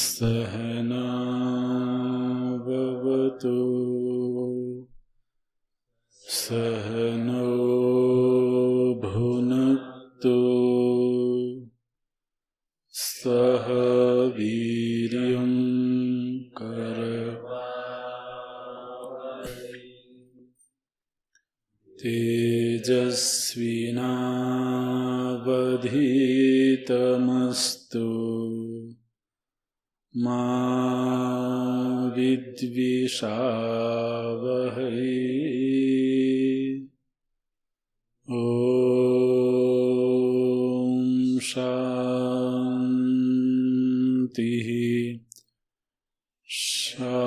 सहनावतु सहनो भुनक्तु सह वीर्यं करवावहै तेजस्विनावधीतमस्तु मा विद्विषावहै। ॐ शान्तिः शान्तिः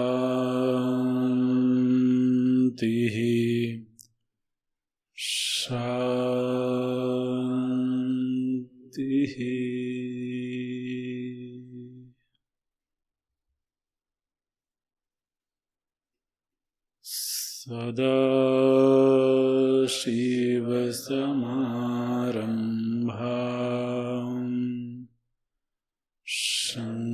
शान्तिः। सदाशिवसमारम्भाम् शङ्कराचार्यमध्यमाम्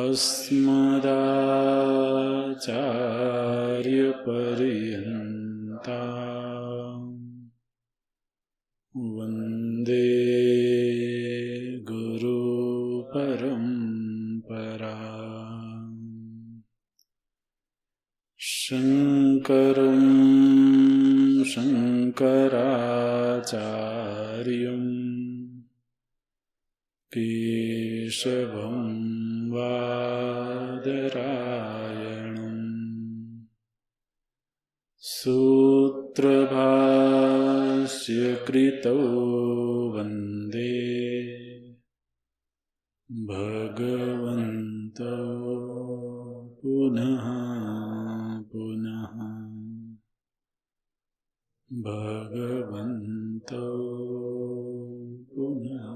अस्मदाचार्यपर्यन्ताम् वन्दे गुरुपरम्पराम्। शङ्करं शङ्कराचार्यं केशवं बादरायणं सूत्रभाष्यकृतौ वन्दे भगवन्तौ पुनः पुनः भगवन्तौ पुनः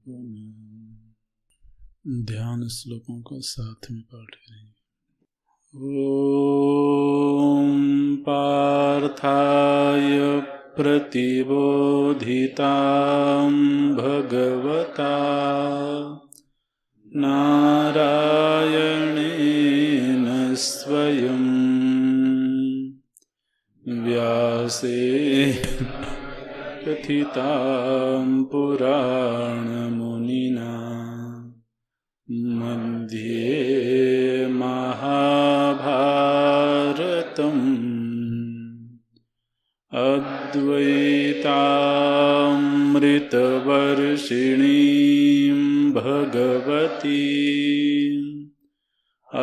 पुनः। ध्यान श्लोकों को साथ में पाठ करेंगे। ॐ पार्थाय प्रतिबोधितां भगवता नारायणेन स्वयं व्यासेन कथितां पुराणमुनिना मध्ये महाभारतम् अद्वैतामृतवर्षिणीं भगवतीम्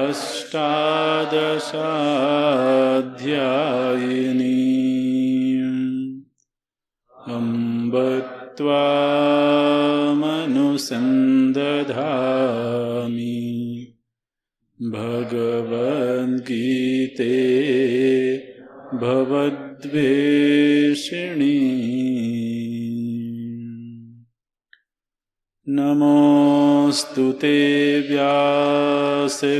अष्टादशाध्यायिनीम् अम्ब त्वामनुसन्दधामि भगवद्गीते भवद्वेषिणी। नमोऽस्तु ते व्यासविशालबुद्धे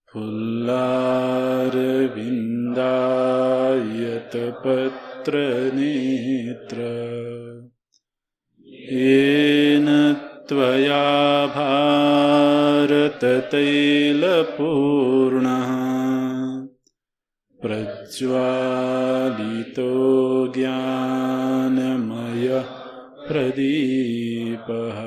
फुल्लारविन्दायतपत्रनेत्र येन त्वया भारततैलपूर्णः प्रज्वालितो ज्ञानमयः प्रदीपः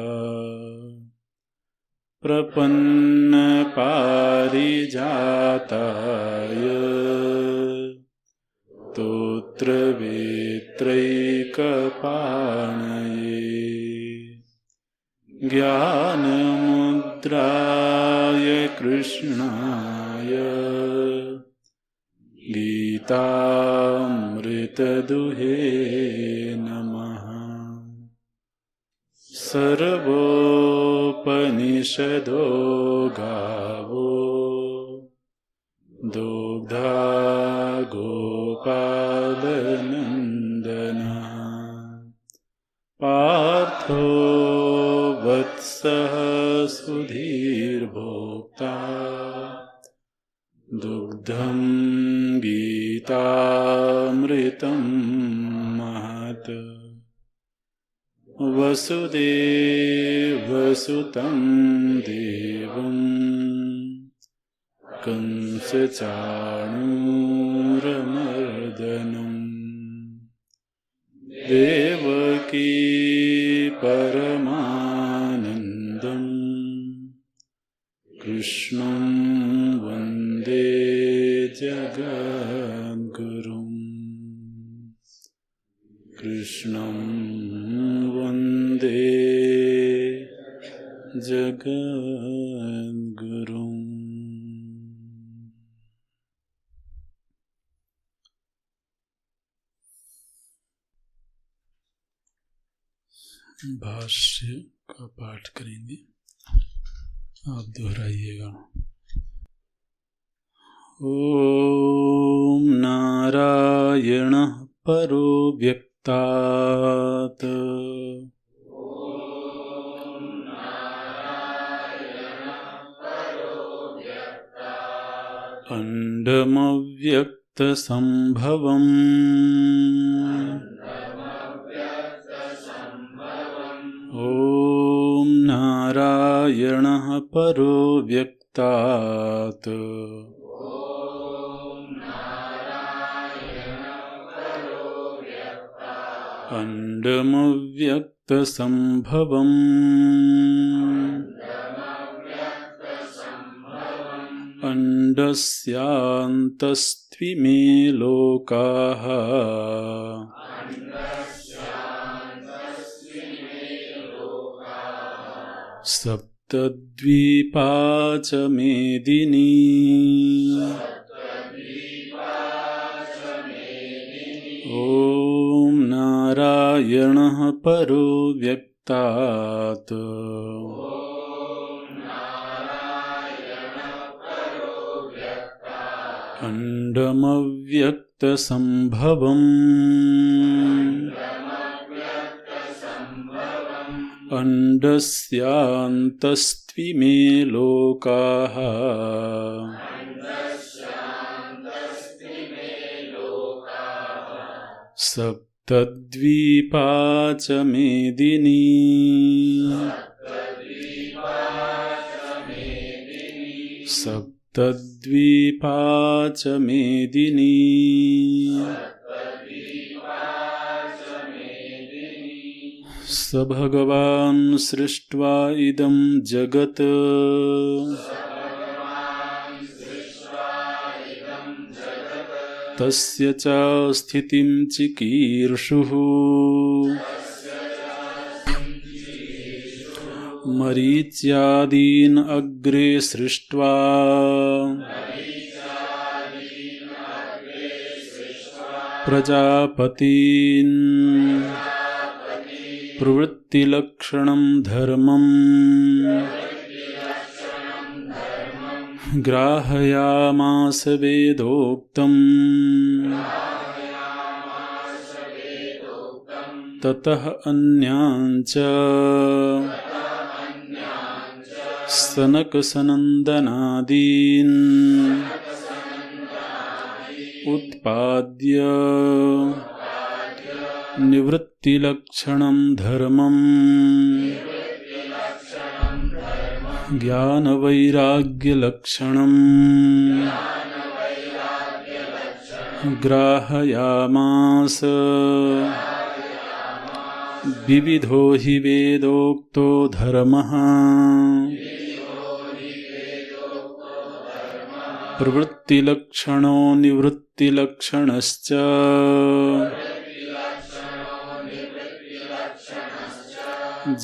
प्रपन्नपारिजाताय स्तोत्रवेत्रैकपाणये ज्ञानमुद्राय कृष्णाय गीतामृतदुहे नमः। सर्वोपनिषदो गावो दुग्धा गोपालनन्दनः पार्थो वत्सः सुधीर्भोक्ता दुग्धं गीतामृतं महत्। वसुदेवसुतं देवं कंसचाणूरमर्दनम् देवकी परमानन्दम् कृष्णं वन्दे जगद्गुरुम्। कृष्णं वन्दे जगद्गुरुम्। भाष्य का पाठ करेंगे, आप दोहराइएगा। ओम नारायणः परो व्यक्तात् अण्डमव्यक्तसम्भवम् ओम नारायणः परो व्यक्तात् अण्डमव्यक्तसम्भवम् अण्डस्यान्तस्त्विमे लोकाः सप्तद्वीपा च मेदिनी ओम नारायणः परो व्यक्तात् अण्डमव्यक्तसम्भवम् अण्डस्यान्तस्त्विमे लोकाः सप्तद्वीपा च मेदिनी सप्तद्वीपा च मेदिनी स भगवान् सृष्ट्वा इदं जगत् तस्य च स्थितिं चिकीर्षुः मरीच्यादीन् अग्रे सृष्ट्वा प्रजापतीन् प्रवृत्तिलक्षणं धर्मम् ग्राहयामास वेदोक्तम् ततः अन्याञ्च सनकसनन्दनादीन् उत्पाद्य निवृत्तिलक्षणं धर्मम् ज्ञानवैराग्यलक्षणम् ग्राहयामास विविधो हि वेदोक्तो धर्मः प्रवृत्तिलक्षणो निवृत्तिलक्षणश्च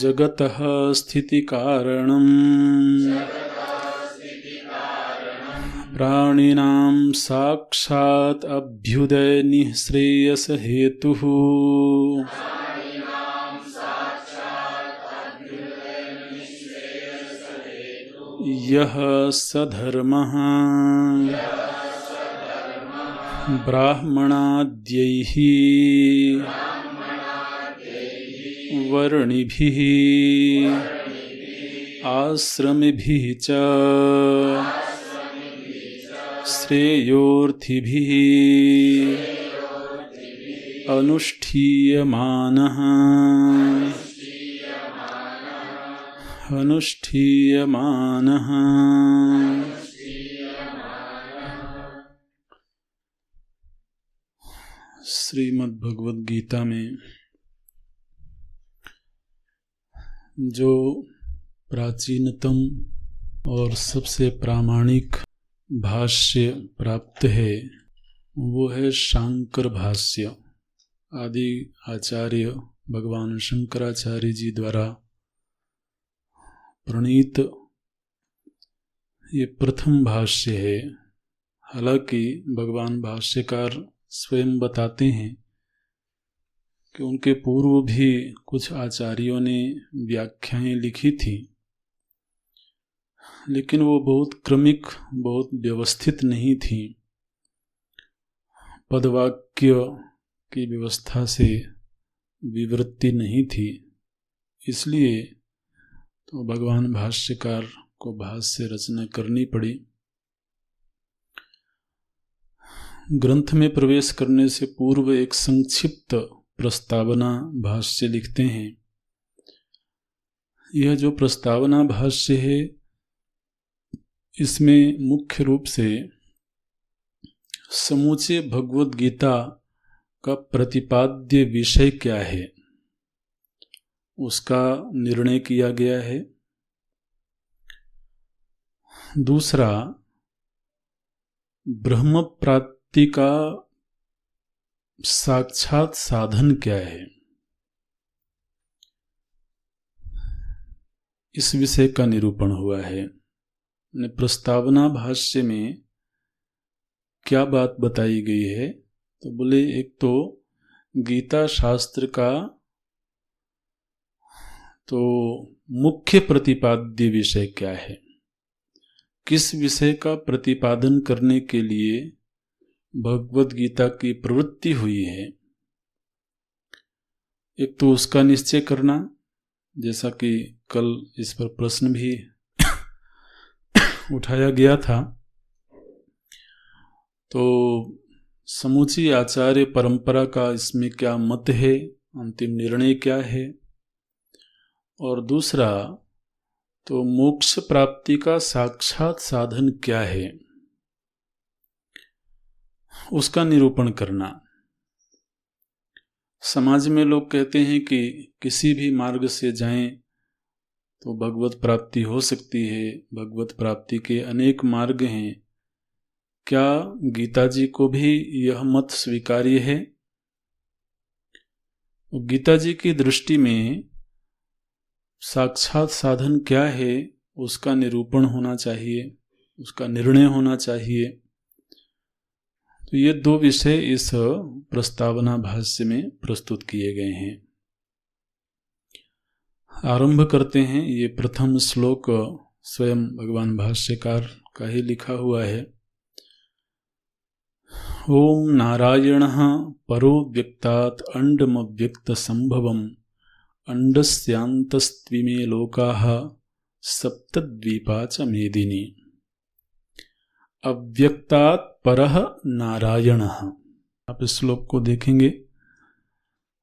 जगतः स्थितिकारणम् प्राणिनां साक्षात् अभ्युदय निःश्रेयस हेतुः यः स धर्मः ब्राह्मणाद्यैः वर्णिभिः आश्रमिभिः च श्रेयोर्थिभिः अनुष्ठीयमानः श्रीमद् भगवद गीता में जो प्राचीनतम और सबसे प्रामाणिक भाष्य प्राप्त है वो है शांकर भाष्य। आदि आचार्य भगवान शंकराचार्य जी द्वारा प्रणीत ये प्रथम भाष्य है। हालांकि भगवान भाष्यकार स्वयं बताते हैं कि उनके पूर्व भी कुछ आचार्यों ने व्याख्याएं लिखी थी, लेकिन वो बहुत क्रमिक, बहुत व्यवस्थित नहीं थी। पदवाक्य की व्यवस्था से विवृत्ति नहीं थी। इसलिए तो भगवान भाष्यकार को भाष्य रचना करनी पड़ी। ग्रंथ में प्रवेश करने से पूर्व एक संक्षिप्त प्रस्तावना भाष्य लिखते हैं। यह जो प्रस्तावना भाष्य है, इसमें मुख्य रूप से समूचे भगवद गीता का प्रतिपाद्य विषय क्या है उसका निर्णय किया गया है। दूसरा, ब्रह्म प्राप्ति का साक्षात साधन क्या है, इस विषय का निरूपण हुआ है। प्रस्तावना भाष्य में क्या बात बताई गई है, तो बोले एक तो गीता शास्त्र का तो मुख्य प्रतिपाद्य विषय क्या है, किस विषय का प्रतिपादन करने के लिए भगवद गीता की प्रवृत्ति हुई है। एक तो उसका निश्चय करना, जैसा कि कल इस पर प्रश्न भी उठाया गया था। तो समूची आचार्य परंपरा का इसमें क्या मत है, अंतिम निर्णय क्या है। और दूसरा, तो मोक्ष प्राप्ति का साक्षात साधन क्या है, उसका निरूपण करना। समाज में लोग कहते हैं कि किसी भी मार्ग से जाएं तो भगवत प्राप्ति हो सकती है, भगवत प्राप्ति के अनेक मार्ग हैं। क्या गीता जी को भी यह मत स्वीकार्य है? गीता जी की दृष्टि में साक्षात साधन क्या है उसका निरूपण होना चाहिए, उसका निर्णय होना चाहिए। तो ये दो विषय इस प्रस्तावना भाष्य में प्रस्तुत किए गए हैं। आरंभ करते हैं। ये प्रथम श्लोक स्वयं भगवान भाष्यकार का ही लिखा हुआ है। ओम नारायणः परो व्यक्तात् अंडमव्यक्त संभवम् अंडस्यांतस्त्विमे लोकाः सप्तद्वीपा च मेदिनी। अव्यक्तात् परः नारायणः। आप इस श्लोक को देखेंगे,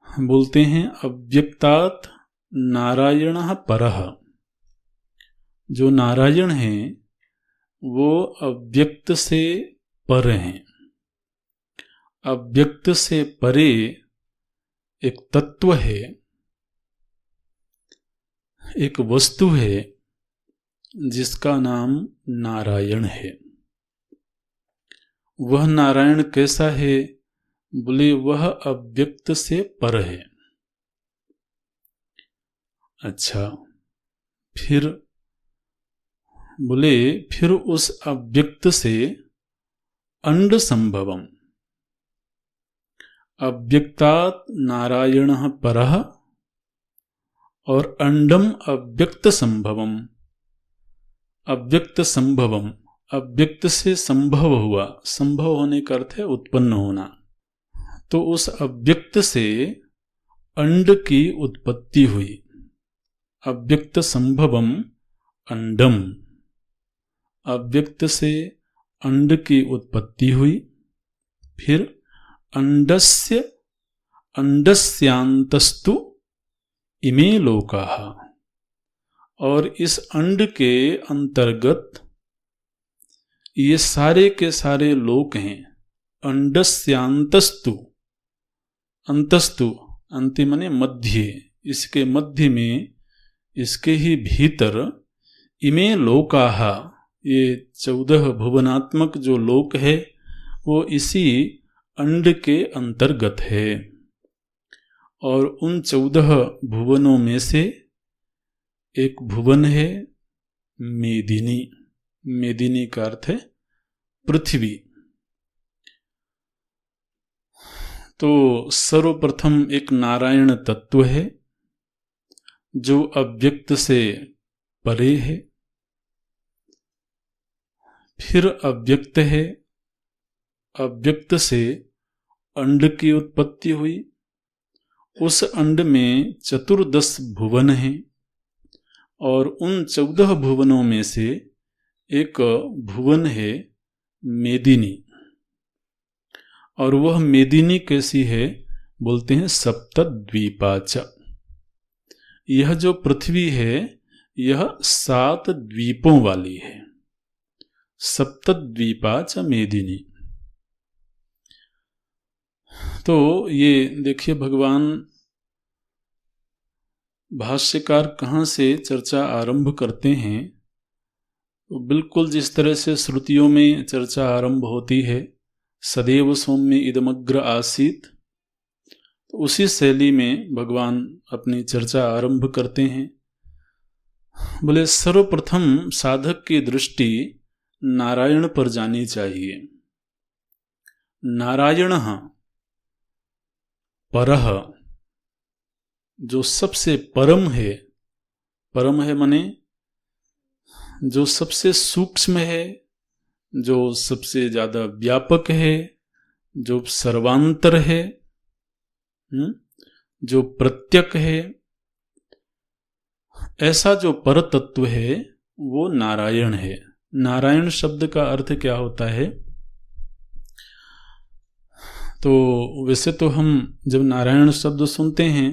बोलते हैं अव्यक्तात् नारायणः परः। जो नारायण हैं वो अव्यक्त से पर हैं। अव्यक्त से परे एक तत्व है, एक वस्तु है जिसका नाम नारायण है। वह नारायण कैसा है? बोले वह अव्यक्त से पर है। अच्छा, फिर बोले फिर उस अव्यक्त से अंड संभवम, अव्यक्तात् नारायणः परः और अंडम अव्यक्त संभवम, अव्यक्त संभवम, अव्यक्त से संभव हुआ, संभव होने का अर्थ है उत्पन्न होना। तो उस अव्यक्त से अंड की उत्पत्ति हुई, अव्यक्त संभवम अंडम, अव्यक्त से अंड की उत्पत्ति हुई। फिर अंडस्य अंडस्यांतस्तु इमे लोकाः, और इस अंड के अंतर्गत ये सारे के सारे लोक हैं। अंडस्यांतस्तु, अंतस्तु अंति माने मध्य, इसके मध्य में, इसके ही भीतर इमे लोकाः, ये 14 भुवनात्मक जो लोक है वो इसी अंड के अंतर्गत है। और उन 14 भुवनों में से एक भुवन है मेदिनी। मेदिनी का अर्थ है पृथ्वी। तो सर्वप्रथम एक नारायण तत्व है जो अव्यक्त से परे है। फिर अव्यक्त है, अव्यक्त से अंड की उत्पत्ति हुई। उस अंड में 14 भुवन हैं और उन 14 भुवनों में से एक भुवन है मेदिनी। और वह मेदिनी कैसी है? बोलते हैं सप्तद्वीपाच। यह जो पृथ्वी है यह 7 द्वीपों वाली है। सप्तद्वीपाच मेदिनी। तो ये देखिए भगवान भाष्यकार कहाँ से चर्चा आरंभ करते हैं। तो बिल्कुल जिस तरह से श्रुतियों में चर्चा आरंभ होती है, सदैव सौम्य इदमग्र आसीत, तो उसी शैली में भगवान अपनी चर्चा आरंभ करते हैं। बोले सर्वप्रथम साधक की दृष्टि नारायण पर जानी चाहिए। नारायणः परः, जो सबसे परम है, परम है माने जो सबसे सूक्ष्म है, जो सबसे ज्यादा व्यापक है, जो सर्वांतर है, जो प्रत्यक है, ऐसा जो पर तत्व है वो नारायण है। नारायण शब्द का अर्थ क्या होता है? तो वैसे तो हम जब नारायण शब्द सुनते हैं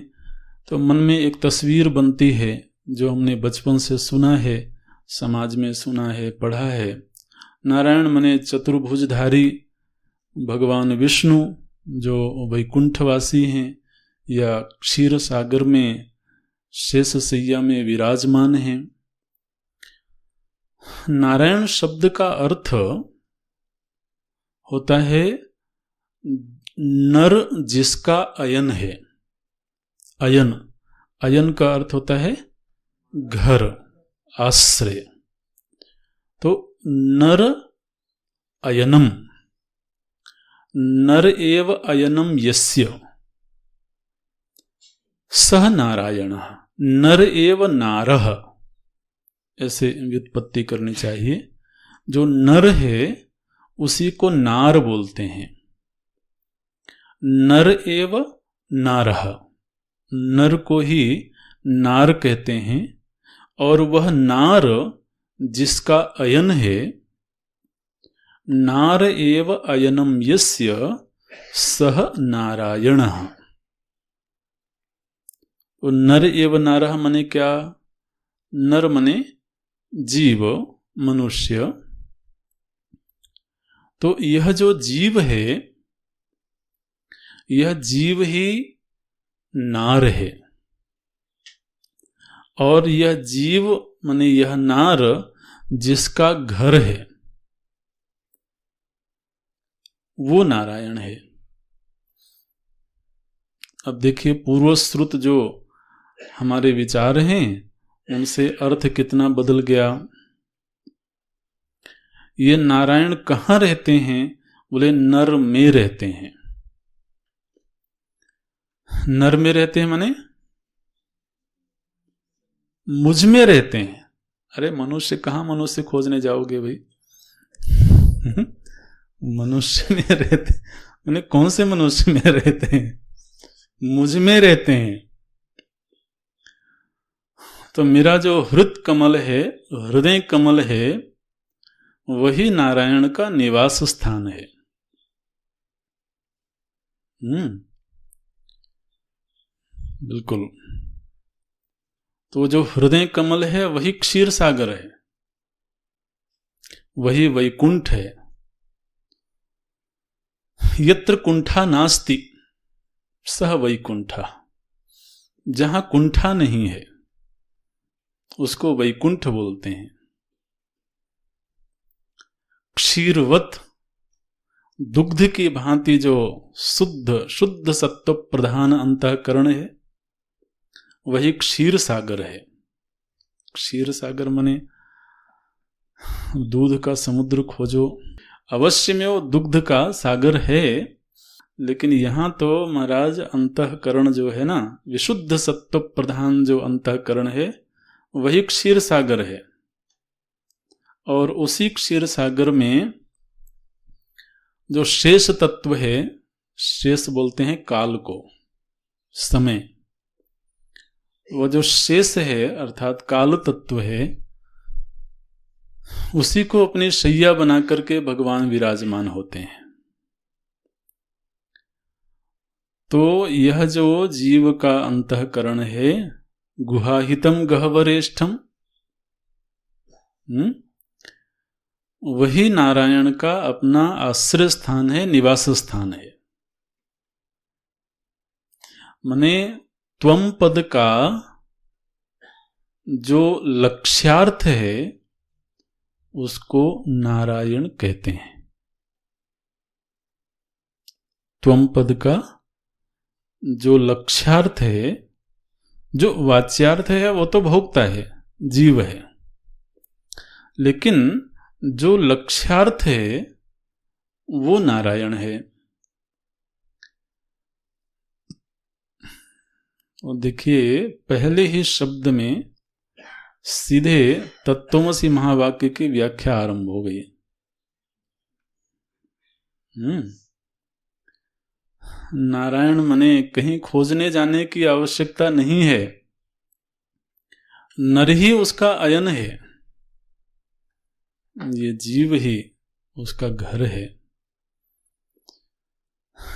तो मन में एक तस्वीर बनती है जो हमने बचपन से सुना है, समाज में सुना है, पढ़ा है। नारायण माने चतुर्भुजधारी भगवान विष्णु जो वैकुंठवासी हैं या क्षीर सागर में शेष सैया में विराजमान हैं। नारायण शब्द का अर्थ होता है नर जिसका अयन है। अयन, अयन का अर्थ होता है घर, आश्रय। तो नर अयनम, नर एव अयनम यस्य सह नारायणः, नर एव नारः, ऐसे व्युत्पत्ति करनी चाहिए। जो नर है उसी को नार बोलते हैं। नर एव नारः, नर को ही नार कहते हैं। और वह नार जिसका अयन है, नार एव अयनम यस्य सह नारायणः। तो नर एव नारः मने क्या? नर मने जीव, मनुष्य। तो यह जो जीव है यह जीव ही नार है। और यह जीव माने यह नार जिसका घर है। वो नारायण है। अब देखिए, पूर्वश्रुत जो हमारे विचार हैं उनसे अर्थ कितना बदल गया। ये नारायण कहाँ रहते हैं? बोले नर में रहते हैं। नर में रहते हैं माने मुझ में रहते हैं। अरे मनुष्य कहाँ मनुष्य खोजने जाओगे भाई? मनुष्य में रहते, माने कौन से मनुष्य में रहते हैं? मुझ में रहते हैं। तो मेरा जो हृदय कमल है, हृदय कमल है, वही नारायण का निवास स्थान है। बिल्कुल। तो जो हृदय कमल है वही क्षीर सागर है, वही वैकुंठ है। यत्र कुंठा नास्ति सह वैकुंठा, जहां कुंठा नहीं है उसको वैकुंठ बोलते हैं। क्षीरवत, दुग्ध की भांति जो शुद्ध सत्व प्रधान अंतःकरण है वही क्षीर सागर है। क्षीर सागर माने दूध का समुद्र खोजो, अवश्य में वो दुग्ध का सागर है, लेकिन यहां तो महाराज अंतःकरण जो है ना, विशुद्ध सत्व प्रधान जो अंतःकरण है वही क्षीर सागर है। और उसी क्षीर सागर में जो शेष तत्व है, शेष बोलते हैं काल को, समय, वो जो शेष है अर्थात काल तत्व है, उसी को अपनी शैया बना करके भगवान विराजमान होते हैं। तो यह जो जीव का अंतःकरण है, गुहाहितम गह्वरेष्ठम, वही नारायण का अपना आश्रय स्थान है, निवास स्थान है। माने त्वम पद का जो लक्ष्यार्थ है उसको नारायण कहते हैं। त्वम पद का जो लक्ष्यार्थ है, जो वाच्यार्थ है वो तो भोक्ता है, जीव है, लेकिन जो लक्ष्यार्थ है वो नारायण है। और देखिए, पहले ही शब्द में सीधे तत्त्वमसि महावाक्य की व्याख्या आरंभ हो गई। नारायण मने कहीं खोजने जाने की आवश्यकता नहीं है, नर ही उसका अयन है, ये जीव ही उसका घर है।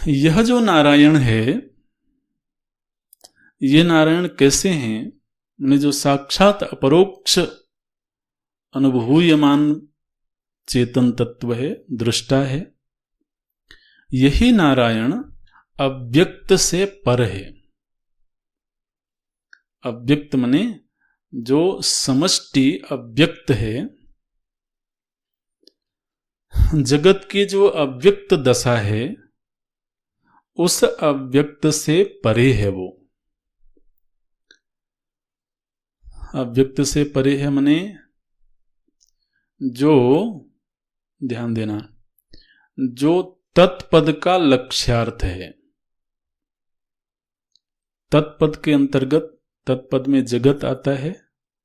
यह जो नारायण है, ये नारायण कैसे हैं? उन्हें जो साक्षात अपरोक्ष अनुभूयमान चेतन तत्व है, दृष्टा है, यही नारायण अव्यक्त से पर है। अव्यक्त माने जो समष्टि अव्यक्त है, जगत की जो अव्यक्त दशा है उस अव्यक्त से परे है। वो अव्यक्त से परे है माने जो, ध्यान देना, जो तत्पद का लक्ष्यार्थ है। तत्पद के अंतर्गत, तत्पद में जगत आता है,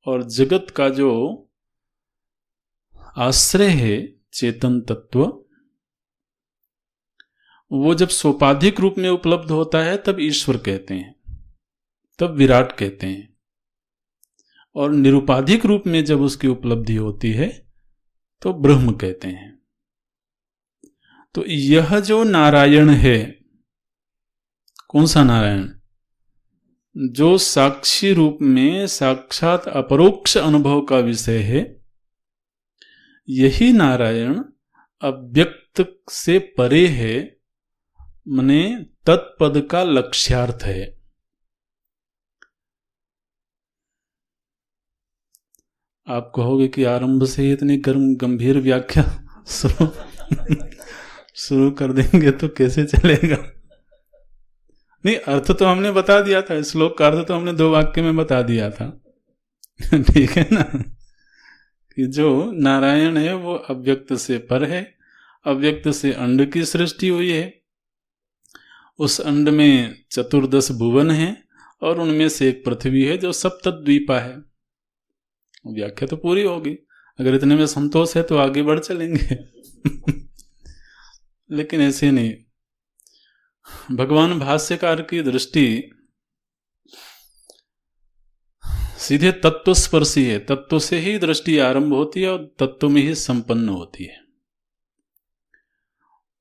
और जगत का जो आश्रय है चेतन तत्व, वो जब सोपाधिक रूप में उपलब्ध होता है तब ईश्वर कहते हैं, तब विराट कहते हैं, और निरुपाधिक रूप में जब उसकी उपलब्धि होती है तो ब्रह्म कहते हैं। तो यह जो नारायण है, कौन सा नारायण? जो साक्षी रूप में साक्षात अपरोक्ष अनुभव का विषय है, यही नारायण अव्यक्त से परे है, माने तत्पद का लक्ष्यार्थ है। आप कहोगे कि आरंभ से इतनी गंभीर व्याख्या सुनो शुरू कर देंगे तो कैसे चलेगा? नहीं, अर्थ तो हमने बता दिया था, श्लोक का अर्थ तो हमने 2 वाक्य में बता दिया था। ठीक है ना, कि जो नारायण है वो अव्यक्त से पर है, अव्यक्त से अंड की सृष्टि हुई है, उस अंड में 14 भुवन है और उनमें से एक पृथ्वी है जो सप्तद्वीपा है। व्याख्या तो पूरी होगी, अगर इतने में संतोष है तो आगे बढ़ चलेंगे। लेकिन ऐसे नहीं, भगवान भाष्यकार की दृष्टि सीधे तत्व स्पर्शी है, तत्व से ही दृष्टि आरंभ होती है और तत्व में ही संपन्न होती है।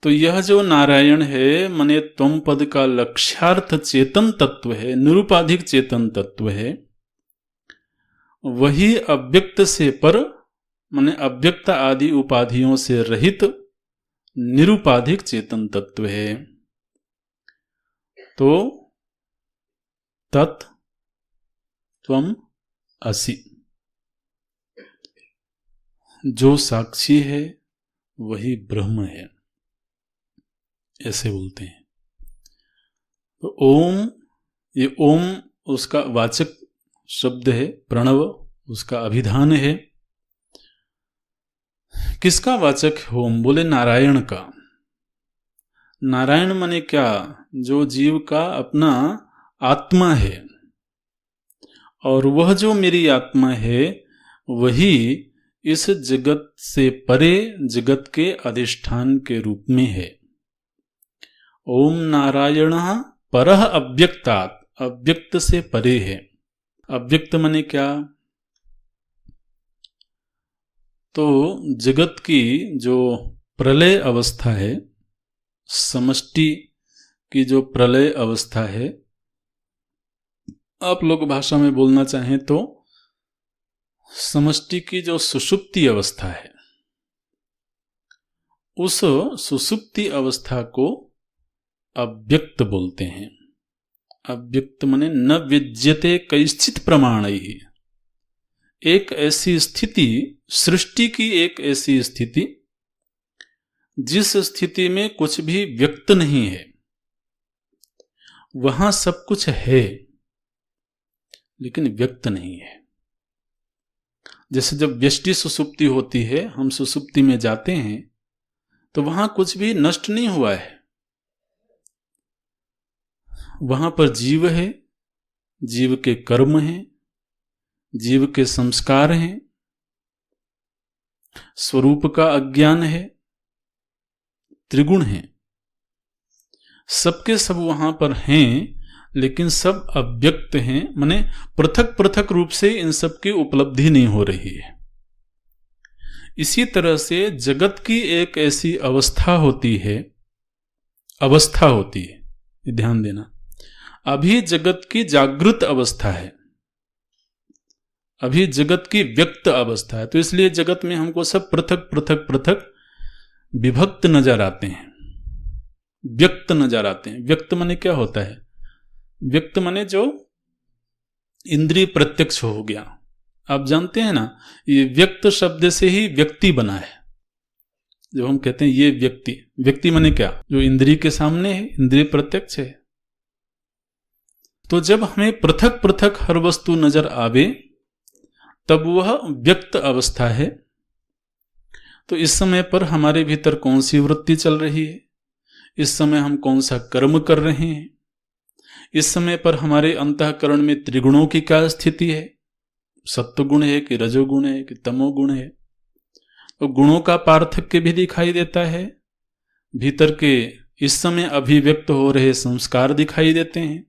तो यह जो नारायण है मने त्वम पद का लक्ष्यार्थ चेतन तत्व है, निरुपाधिक चेतन तत्व है, वही अव्यक्त से पर मने अव्यक्त आदि उपाधियों से रहित निरुपाधिक चेतन तत्व है। तो तत् त्वम असि, जो साक्षी है वही ब्रह्म है, ऐसे बोलते हैं। तो ओम, ये ओम उसका वाचक शब्द है, प्रणव उसका अभिधान है। किसका वाचक है ओम? बोले नारायण का। नारायण माने क्या? जो जीव का अपना आत्मा है, और वह जो मेरी आत्मा है वही इस जगत से परे जगत के अधिष्ठान के रूप में है। ओम नारायण परः अव्यक्तात्, अव्यक्त से परे है। अव्यक्त माने क्या? तो जगत की जो प्रलय अवस्था है, समष्टि की जो प्रलय अवस्था है, आप लोग भाषा में बोलना चाहें तो समष्टि की जो सुषुप्ति अवस्था है, उस सुषुप्ति अवस्था को अव्यक्त बोलते हैं। अव्यक्त माने न विद्यते कैश्चित् प्रमाणैः, एक ऐसी स्थिति, सृष्टि की एक ऐसी स्थिति जिस स्थिति में कुछ भी व्यक्त नहीं है, वहां सब कुछ है लेकिन व्यक्त नहीं है। जैसे जब व्यष्टि सुसुप्ति होती है, हम सुसुप्ति में जाते हैं तो वहां कुछ भी नष्ट नहीं हुआ है, वहां पर जीव है, जीव के कर्म हैं, जीव के संस्कार हैं, स्वरूप का अज्ञान है, त्रिगुण है, सबके सब वहां पर हैं, लेकिन सब अव्यक्त हैं, माने पृथक पृथक रूप से इन सब की उपलब्धि नहीं हो रही है। इसी तरह से जगत की एक ऐसी अवस्था होती है, अवस्था होती है, ध्यान देना, अभी जगत की जागृत अवस्था है, अभी जगत की व्यक्त अवस्था है। तो इसलिए जगत में हमको सब पृथक पृथक पृथक विभक्त नजर आते हैं, व्यक्त नजर आते हैं। व्यक्त माने क्या होता है? व्यक्त माने जो इंद्रिय प्रत्यक्ष हो गया। आप जानते हैं ना, ये व्यक्त शब्द से ही व्यक्ति बना है। जब हम कहते हैं ये व्यक्ति, व्यक्ति माने क्या? जो इंद्रिय के सामने है, इंद्रिय प्रत्यक्ष है। तो जब हमें पृथक पृथक हर वस्तु नजर आवे तब वह व्यक्त अवस्था है। तो इस समय पर हमारे भीतर कौन सी वृत्ति चल रही है, इस समय हम कौन सा कर्म कर रहे हैं, इस समय पर हमारे अंतःकरण में त्रिगुणों की क्या स्थिति है, सत्वगुण है कि रजोगुण है कि तमोगुण है। तो गुणों का पार्थक्य भी दिखाई देता है, भीतर के इस समय अभिव्यक्त हो रहे संस्कार दिखाई देते हैं,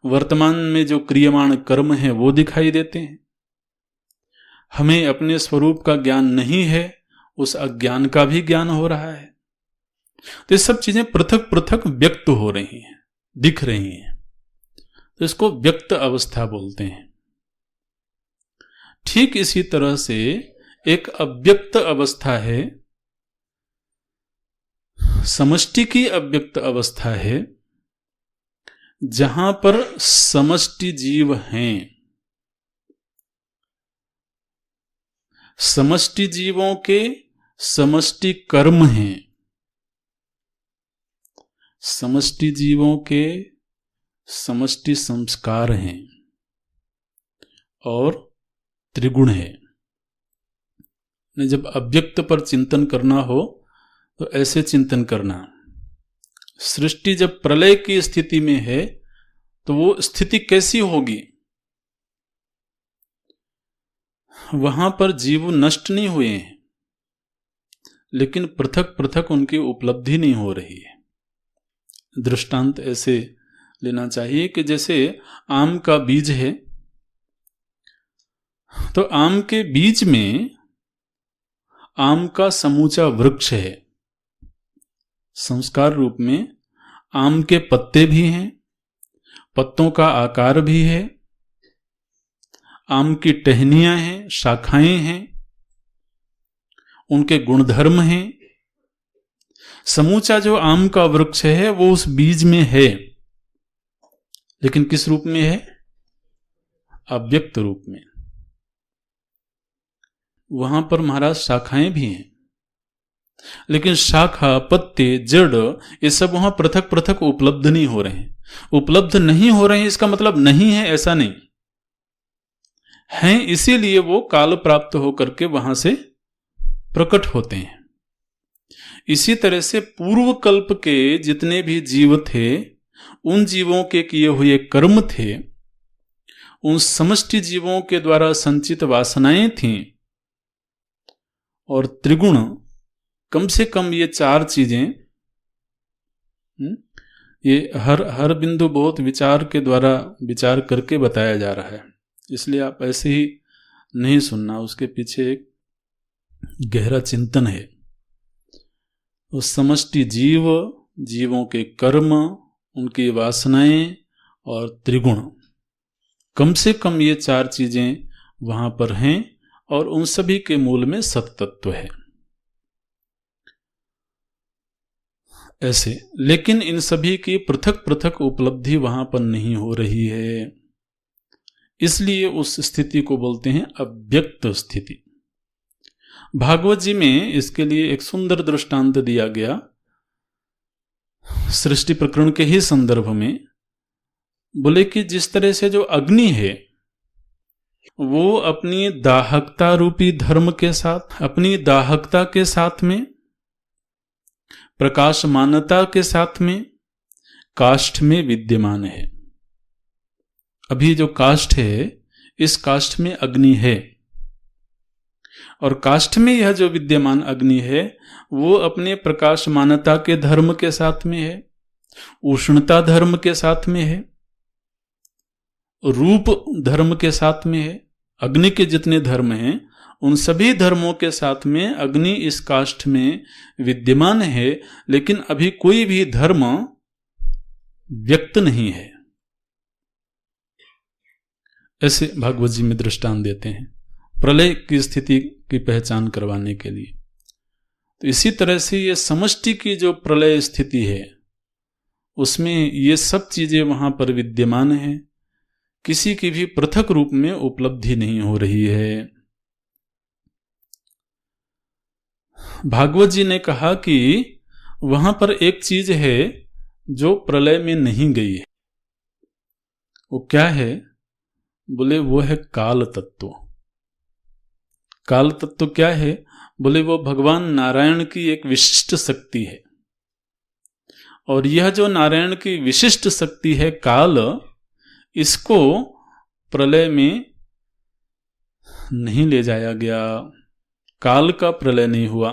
वर्तमान में जो क्रियमाण कर्म है वो दिखाई देते हैं। हमें अपने स्वरूप का ज्ञान नहीं है, उस अज्ञान का भी ज्ञान हो रहा है। तो ये सब चीजें पृथक पृथक व्यक्त हो रही हैं, दिख रही हैं, तो इसको व्यक्त अवस्था बोलते हैं। ठीक इसी तरह से एक अव्यक्त अवस्था है, समष्टि की अव्यक्त अवस्था है, जहां पर समष्टि जीव हैं। समष्टि जीवों के समष्टि कर्म हैं, समष्टि जीवों के समष्टि संस्कार हैं और त्रिगुण है। जब अव्यक्त पर चिंतन करना हो तो ऐसे चिंतन करना, सृष्टि जब प्रलय की स्थिति में है तो वो स्थिति कैसी होगी? वहां पर जीव नष्ट नहीं हुए हैं, लेकिन पृथक पृथक उनकी उपलब्धि नहीं हो रही है। दृष्टांत ऐसे लेना चाहिए कि जैसे आम का बीज है, तो आम के बीज में आम का समूचा वृक्ष है। संस्कार रूप में आम के पत्ते भी हैं, पत्तों का आकार भी है, आम की टहनियां हैं, शाखाएं हैं, उनके गुणधर्म हैं। समूचा जो आम का वृक्ष है वो उस बीज में है, लेकिन किस रूप में है? अव्यक्त रूप में। वहां पर महाराज शाखाएं भी हैं, लेकिन शाखा, पत्ते, जड़, ये सब वहां पृथक पृथक उपलब्ध नहीं हो रहे हैं। उपलब्ध नहीं हो रहे हैं इसका मतलब नहीं है ऐसा नहीं है, इसीलिए वो काल प्राप्त होकर के वहां से प्रकट होते हैं। इसी तरह से पूर्व कल्प के जितने भी जीव थे, उन जीवों के किए हुए कर्म थे, उन समष्टि जीवों के द्वारा संचित वासनाएं थीं, और त्रिगुण, कम से कम ये चार चीजें, ये हर बिंदु बहुत विचार के द्वारा विचार करके बताया जा रहा है, इसलिए आप ऐसे ही नहीं सुनना, उसके पीछे एक गहरा चिंतन है। उस समष्टि जीव, जीवों के कर्म, उनकी वासनाएं और त्रिगुण, कम से कम ये चार चीजें वहां पर हैं, और उन सभी के मूल में सत्तत्व है। ऐसे, लेकिन इन सभी की पृथक पृथक उपलब्धि वहां पर नहीं हो रही है, इसलिए उस स्थिति को बोलते हैं अव्यक्त स्थिति। भागवत जी में इसके लिए एक सुंदर दृष्टांत दिया गया, सृष्टि प्रकरण के ही संदर्भ में। बोले कि जिस तरह से जो अग्नि है वो अपनी दाहकता रूपी धर्म के साथ, अपनी दाहकता के साथ में, प्रकाशमानता के साथ में काष्ठ में विद्यमान है। अभी जो काष्ठ है, इस काष्ठ में अग्नि है, और काष्ठ में यह जो विद्यमान अग्नि है वो अपने प्रकाशमानता के धर्म के साथ में है, उष्णता धर्म के साथ में है, रूप धर्म के साथ में है। अग्नि के जितने धर्म हैं उन सभी धर्मों के साथ में अग्नि इस काष्ठ में विद्यमान है, लेकिन अभी कोई भी धर्म व्यक्त नहीं है। ऐसे भागवत जी में दृष्टांत देते हैं प्रलय की स्थिति की पहचान करवाने के लिए। तो इसी तरह से ये समष्टि की जो प्रलय स्थिति है उसमें ये सब चीजें वहां पर विद्यमान हैं, किसी की भी पृथक रूप में उपलब्धि नहीं हो रही है। भागवत जी ने कहा कि वहां पर एक चीज है जो प्रलय में नहीं गई है। वो क्या है? बोले वो है काल तत्व। काल तत्व क्या है? बोले वो भगवान नारायण की एक विशिष्ट शक्ति है, और यह जो नारायण की विशिष्ट शक्ति है काल, इसको प्रलय में नहीं ले जाया गया। काल का प्रलय नहीं हुआ।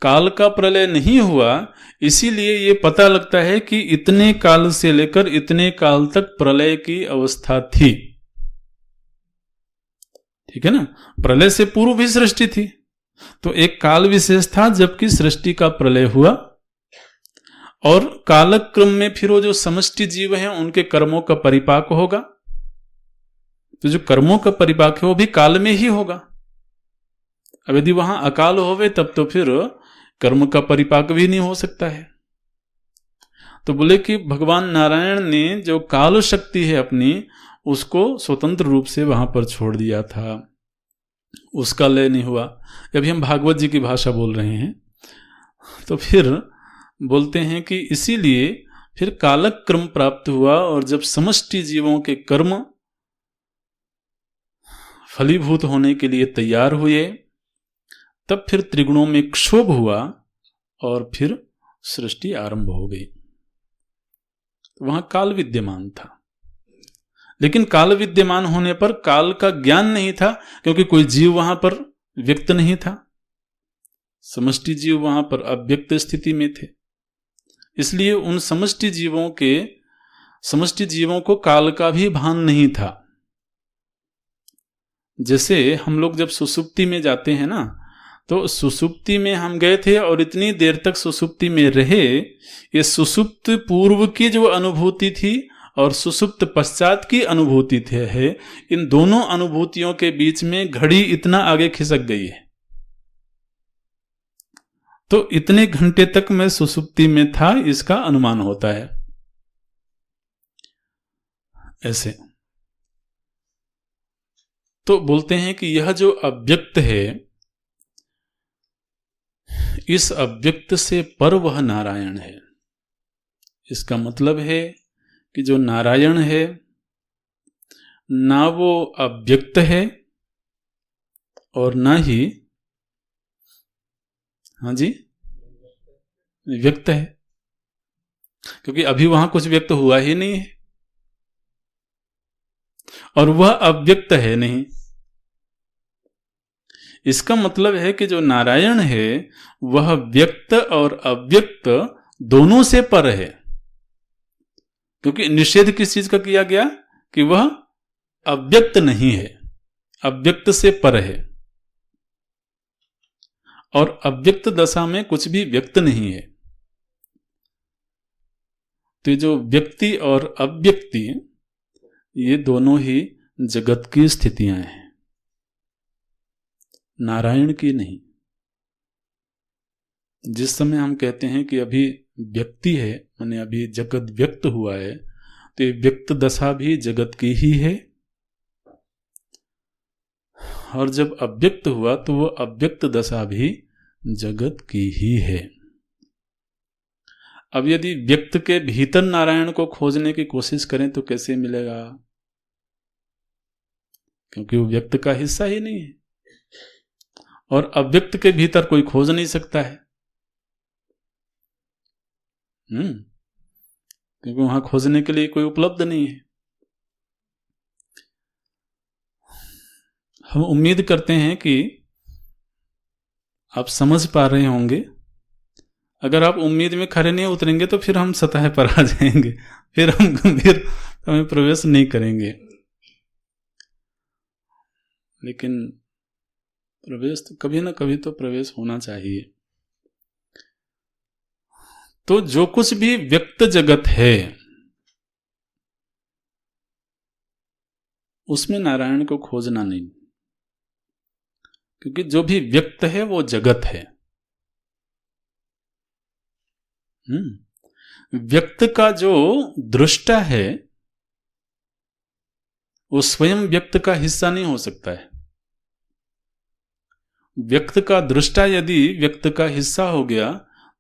काल का प्रलय नहीं हुआ, इसीलिए ये पता लगता है कि इतने काल से लेकर इतने काल तक प्रलय की अवस्था थी। ठीक है ना? प्रलय से पूर्व भी सृष्टि थी, तो एक काल विशेष था जबकि सृष्टि का प्रलय हुआ, और कालक्रम में फिर वो जो समष्टि जीव हैं उनके कर्मों का परिपाक होगा। तो जो कर्मों का परिपाक है वो भी काल में ही होगा। अब यदि वहां अकाल होवे तब तो फिर कर्म का परिपाक भी नहीं हो सकता है। तो बोले कि भगवान नारायण ने जो काल शक्ति है अपनी, उसको स्वतंत्र रूप से वहां पर छोड़ दिया था, उसका लय नहीं हुआ। अभी हम भागवत जी की भाषा बोल रहे हैं, तो फिर बोलते हैं कि इसीलिए फिर कालक क्रम प्राप्त हुआ, और जब समष्टि जीवों के कर्म फलीभूत होने के लिए तैयार हुए, तब फिर त्रिगुणों में क्षोभ हुआ और फिर सृष्टि आरंभ हो गई। तो वहां काल विद्यमान था, लेकिन काल विद्यमान होने पर काल का ज्ञान नहीं था, क्योंकि कोई जीव वहां पर व्यक्त नहीं था। समष्टि जीव वहां पर अव्यक्त स्थिति में थे, इसलिए उन समष्टि जीवों को काल का भी भान नहीं था। जैसे हम लोग जब सुसुप्ति में जाते हैं ना, तो सुसुप्ति में हम गए थे और इतनी देर तक सुसुप्ति में रहे, ये सुसुप्त पूर्व की जो अनुभूति थी और सुसुप्त पश्चात की अनुभूति है, इन दोनों अनुभूतियों के बीच में घड़ी इतना आगे खिसक गई है। तो इतने घंटे तक मैं सुसुप्ति में था, इसका अनुमान होता है। ऐसे तो बोलते हैं कि यह जो अव्यक्त है, इस अव्यक्त से पर वह नारायण है। इसका मतलब है कि जो नारायण है, ना वो अव्यक्त है और ना ही हाँ जी व्यक्त है, क्योंकि अभी वहां कुछ व्यक्त हुआ ही नहीं है और वह अव्यक्त है नहीं। इसका मतलब है कि जो नारायण है वह व्यक्त और अव्यक्त दोनों से पर है, क्योंकि निषेध किस चीज का किया गया कि वह अव्यक्त नहीं है, अव्यक्त से पर है, और अव्यक्त दशा में कुछ भी व्यक्त नहीं है। तो जो व्यक्ति और अव्यक्ति, ये दोनों ही जगत की स्थितियां हैं, नारायण की नहीं। जिस समय हम कहते हैं कि अभी व्यक्ति है, माने अभी जगत व्यक्त हुआ है, तो ये व्यक्त दशा भी जगत की ही है, और जब अव्यक्त हुआ तो वो अव्यक्त दशा भी जगत की ही है। अब यदि व्यक्त के भीतर नारायण को खोजने की कोशिश करें तो कैसे मिलेगा, क्योंकि वो व्यक्त का हिस्सा ही नहीं है, और अव्यक्त के भीतर कोई खोज नहीं सकता है। क्योंकि वहां खोजने के लिए कोई उपलब्ध नहीं है। हम उम्मीद करते हैं कि आप समझ पा रहे होंगे। अगर आप उम्मीद में खरे नहीं उतरेंगे तो फिर हम सतह पर आ जाएंगे, फिर हम गंभीर में प्रवेश नहीं करेंगे। लेकिन प्रवेश तो कभी ना कभी तो प्रवेश होना चाहिए। तो जो कुछ भी व्यक्त जगत है, उसमें नारायण को खोजना नहीं, क्योंकि जो भी व्यक्त है वो जगत है। व्यक्त का जो दृष्टा है वो स्वयं व्यक्त का हिस्सा नहीं हो सकता है। व्यक्त का दृष्टा यदि व्यक्त का हिस्सा हो गया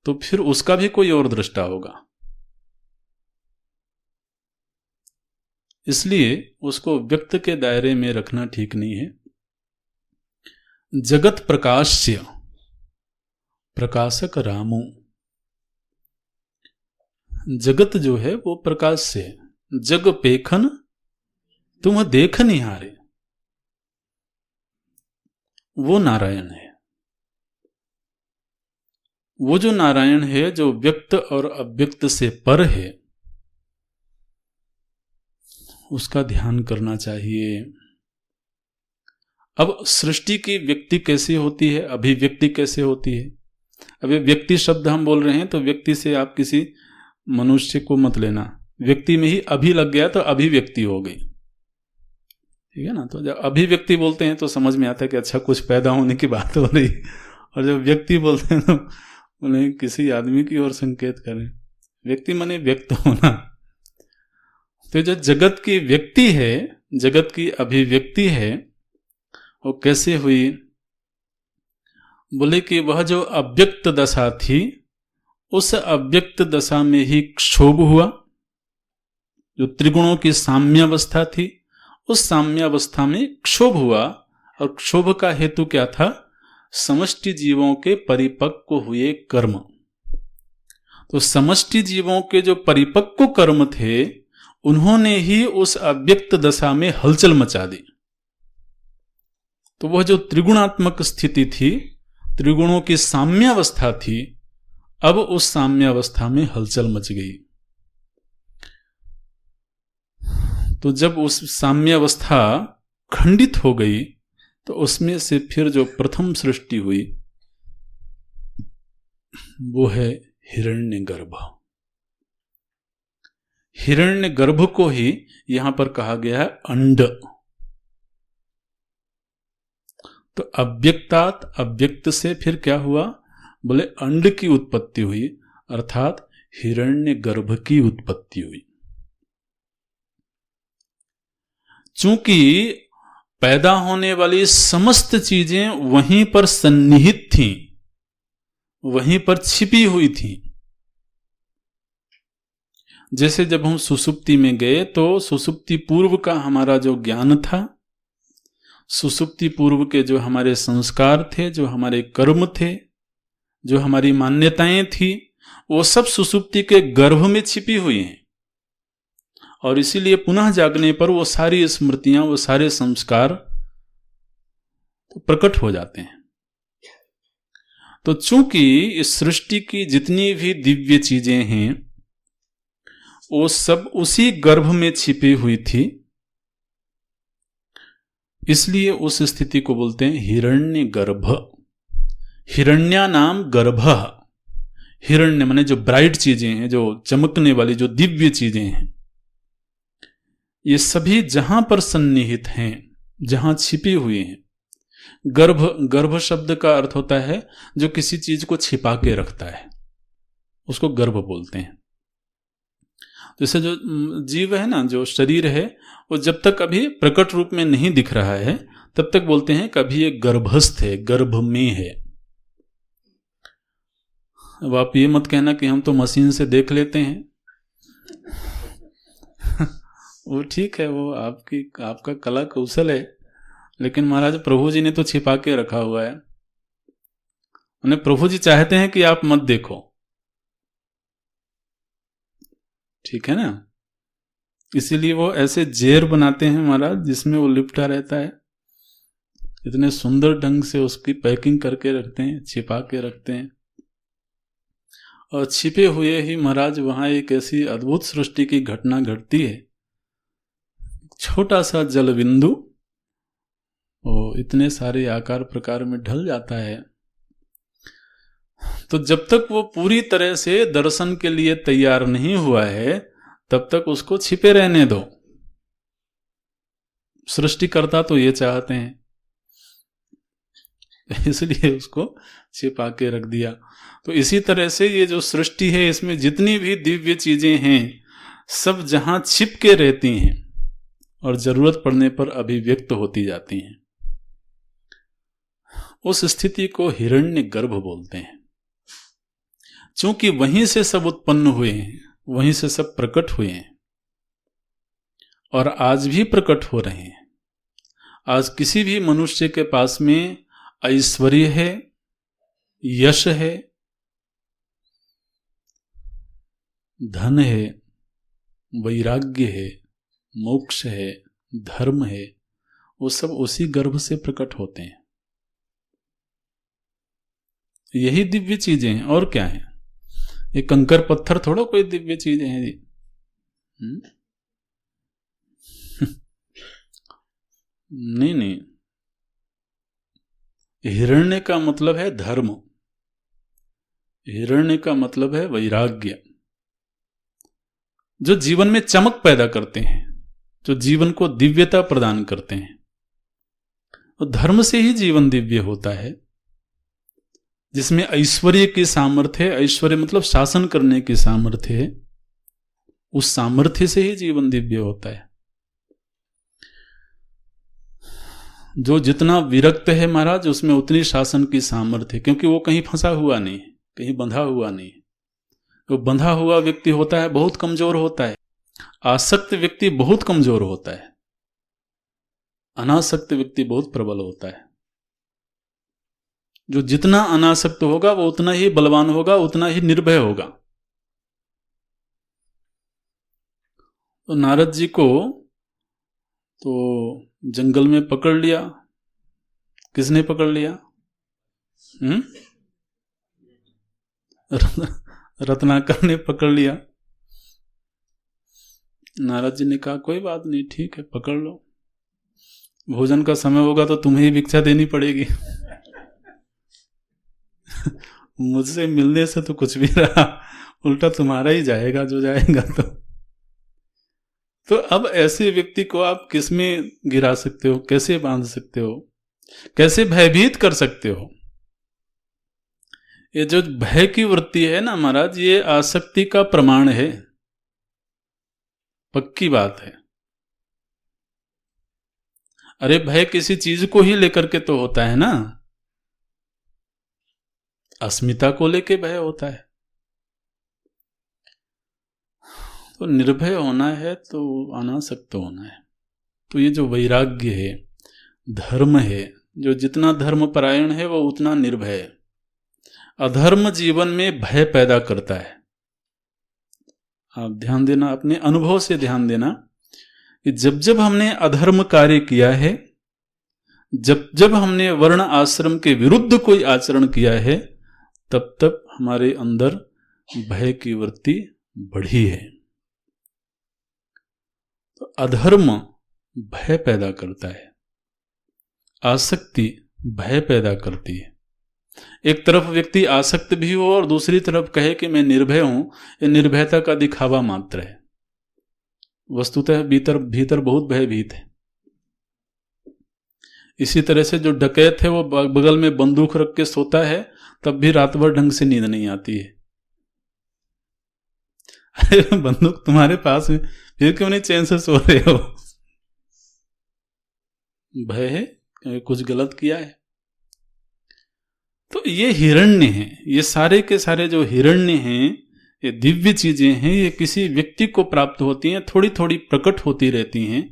तो फिर उसका भी कोई और दृष्टा होगा, इसलिए उसको व्यक्त के दायरे में रखना ठीक नहीं है। जगत प्रकाश्य प्रकाशक रामो, जगत जो है वो प्रकाश से है। जग पेखन तुम देख निहारे, वो नारायण है। वो जो नारायण है जो व्यक्त और अव्यक्त से पर है, उसका ध्यान करना चाहिए। अब सृष्टि की व्यक्ति कैसे होती है, अभिव्यक्ति कैसे होती है। अभी व्यक्ति शब्द हम बोल रहे हैं तो व्यक्ति से आप किसी मनुष्य को मत लेना, व्यक्ति में ही अभी लग गया तो अभिव्यक्ति हो गई, ठीक है ना। तो जब अभिव्यक्ति बोलते हैं तो समझ में आता है कि अच्छा कुछ पैदा होने की बात हो रही, और जब व्यक्ति बोलते हैं तो बोले किसी आदमी की ओर संकेत करें। व्यक्ति माने व्यक्त होना। तो जो जगत की व्यक्ति है, जगत की अभिव्यक्ति है, वो कैसे हुई, बोले कि वह जो अव्यक्त दशा थी उस अव्यक्त दशा में ही क्षोभ हुआ, जो त्रिगुणों की साम्यावस्था थी, उस साम्यावस्था में क्षोभ हुआ। और क्षोभ का हेतु क्या था? समष्टि जीवों के परिपक्व हुए कर्म। तो समष्टि जीवों के जो परिपक्व कर्म थे, उन्होंने ही उस अव्यक्त दशा में हलचल मचा दी। तो वह जो त्रिगुणात्मक स्थिति थी, त्रिगुणों की साम्यावस्था थी, अब उस साम्यावस्था में हलचल मच गई। तो जब उस साम्यावस्था खंडित हो गई, तो उसमें से फिर जो प्रथम सृष्टि हुई वो है हिरण्यगर्भ। हिरण्यगर्भ को ही यहां पर कहा गया है अंड। तो अव्यक्तात् अव्यक्त से फिर क्या हुआ? बोले अंड की उत्पत्ति हुई, अर्थात हिरण्यगर्भ की उत्पत्ति हुई। चूंकि पैदा होने वाली समस्त चीजें वहीं पर सन्निहित थीं, वहीं पर छिपी हुई थीं। जैसे जब हम सुषुप्ति में गए तो सुषुप्ति पूर्व का हमारा जो ज्ञान था, सुषुप्ति पूर्व के जो हमारे संस्कार थे, जो हमारे कर्म थे, जो हमारी मान्यताएं थी, वो सब सुषुप्ति के गर्भ में छिपी हुई हैं। और इसीलिए पुनः जागने पर वो सारी स्मृतियां, वो सारे संस्कार तो प्रकट हो जाते हैं। तो चूंकि इस सृष्टि की जितनी भी दिव्य चीजें हैं, वो सब उसी गर्भ में छिपी हुई थी, इसलिए उस स्थिति को बोलते हैं हिरण्य गर्भ। हिरण्या नाम गर्भ। हिरण्य माने जो ब्राइट चीजें हैं, जो चमकने वाली, जो दिव्य चीजें हैं, ये सभी जहां पर सन्निहित हैं, जहां छिपी हुई हैं। गर्भ, गर्भ शब्द का अर्थ होता है जो किसी चीज को छिपा के रखता है, उसको गर्भ बोलते हैं। जैसे जो जीव है ना, जो शरीर है, वो जब तक अभी प्रकट रूप में नहीं दिख रहा है, तब तक बोलते हैं कभी ये गर्भस्थ है, गर्भ में है। अब आप ये मत कहना कि हम तो मशीन से देख लेते हैं। वो ठीक है, वो आपका कला कौशल है, लेकिन महाराज प्रभु जी ने तो छिपा के रखा हुआ है। उन्हें प्रभु जी चाहते हैं कि आप मत देखो, ठीक है ना। इसीलिए वो ऐसे जेर बनाते हैं महाराज, जिसमें वो लिपटा रहता है। इतने सुंदर ढंग से उसकी पैकिंग करके रखते हैं, छिपा के रखते हैं। और छिपे हुए ही महाराज वहां एक ऐसी अद्भुत सृष्टि की घटना घटती है। छोटा सा जल बिंदु वो इतने सारे आकार प्रकार में ढल जाता है। तो जब तक वो पूरी तरह से दर्शन के लिए तैयार नहीं हुआ है, तब तक उसको छिपे रहने दो। सृष्टिकर्ता तो ये चाहते हैं, इसलिए उसको छिपा के रख दिया। तो इसी तरह से ये जो सृष्टि है, इसमें जितनी भी दिव्य चीजें हैं, सब जहां छिप के रहती हैं और जरूरत पड़ने पर अभिव्यक्त होती जाती हैं, उस स्थिति को हिरण्य गर्भ बोलते हैं। चूंकि वहीं से सब उत्पन्न हुए हैं, वहीं से सब प्रकट हुए हैं, और आज भी प्रकट हो रहे हैं। आज किसी भी मनुष्य के पास में ऐश्वर्य है, यश है, धन है, वैराग्य है, मोक्ष है, धर्म है, वो सब उसी गर्भ से प्रकट होते हैं। यही दिव्य चीजें हैं, और क्या है। ये कंकर पत्थर थोड़ा कोई दिव्य चीजें हैं जी। नहीं नहीं, हिरण्य का मतलब है धर्म, हिरण्य का मतलब है वैराग्य, जो जीवन में चमक पैदा करते हैं, जो जीवन को दिव्यता प्रदान करते हैं। और धर्म से ही जीवन दिव्य होता है, जिसमें ऐश्वर्य की सामर्थ्य है। ऐश्वर्य मतलब शासन करने की सामर्थ्य है। उस सामर्थ्य से ही जीवन दिव्य होता है। जो जितना विरक्त है महाराज, उसमें उतनी शासन की सामर्थ्य है, क्योंकि वो कहीं फंसा हुआ नहीं है, कहीं बंधा हुआ नहीं है। तो बंधा हुआ व्यक्ति होता है बहुत कमजोर होता है, आसक्त व्यक्ति बहुत कमजोर होता है, अनासक्त व्यक्ति बहुत प्रबल होता है। जो जितना अनासक्त होगा वो उतना ही बलवान होगा, उतना ही निर्भय होगा। तो नारद जी को तो जंगल में पकड़ लिया। किसने पकड़ लिया? रत्नाकर ने पकड़ लिया। नारद जी ने कहा कोई बात नहीं, ठीक है, पकड़ लो, भोजन का समय होगा तो तुम्हें ही भिक्षा देनी पड़ेगी। मुझसे मिलने से तो कुछ भी रहा, उल्टा तुम्हारा ही जाएगा जो जाएगा। तो अब ऐसे व्यक्ति को आप किसमें गिरा सकते हो, कैसे बांध सकते हो, कैसे भयभीत कर सकते हो? ये जो भय की वृत्ति है ना महाराज, ये आसक्ति का प्रमाण है, पक्की बात है। अरे भय किसी चीज को ही लेकर के तो होता है ना, अस्मिता को लेके भय होता है। तो निर्भय होना है तो अनासक्त होना है। तो ये जो वैराग्य है, धर्म है, जो जितना धर्म परायण है वो उतना निर्भय है। अधर्म जीवन में भय पैदा करता है। आप ध्यान देना, अपने अनुभव से ध्यान देना कि जब जब हमने अधर्म कार्य किया है, जब जब हमने वर्ण आश्रम के विरुद्ध कोई आचरण किया है, तब तब हमारे अंदर भय की वृत्ति बढ़ी है। तो अधर्म भय पैदा करता है, आसक्ति भय पैदा करती है। एक तरफ व्यक्ति आसक्त भी हो और दूसरी तरफ कहे कि मैं निर्भय हूं, ये निर्भयता का दिखावा मात्र है। वस्तुतः भीतर भीतर बहुत भयभीत है। इसी तरह से जो डकैत है वो बगल में बंदूक रख के सोता है, तब भी रात भर ढंग से नींद नहीं आती है। अरे बंदूक तुम्हारे पास में, फिर क्यों नहीं चैन से सो रहे हो? भय है, कुछ गलत किया है। तो ये हिरण्य हैं, ये सारे के सारे जो हिरण्य हैं, ये दिव्य चीजें हैं, ये किसी व्यक्ति को प्राप्त होती हैं, थोड़ी थोड़ी प्रकट होती रहती हैं,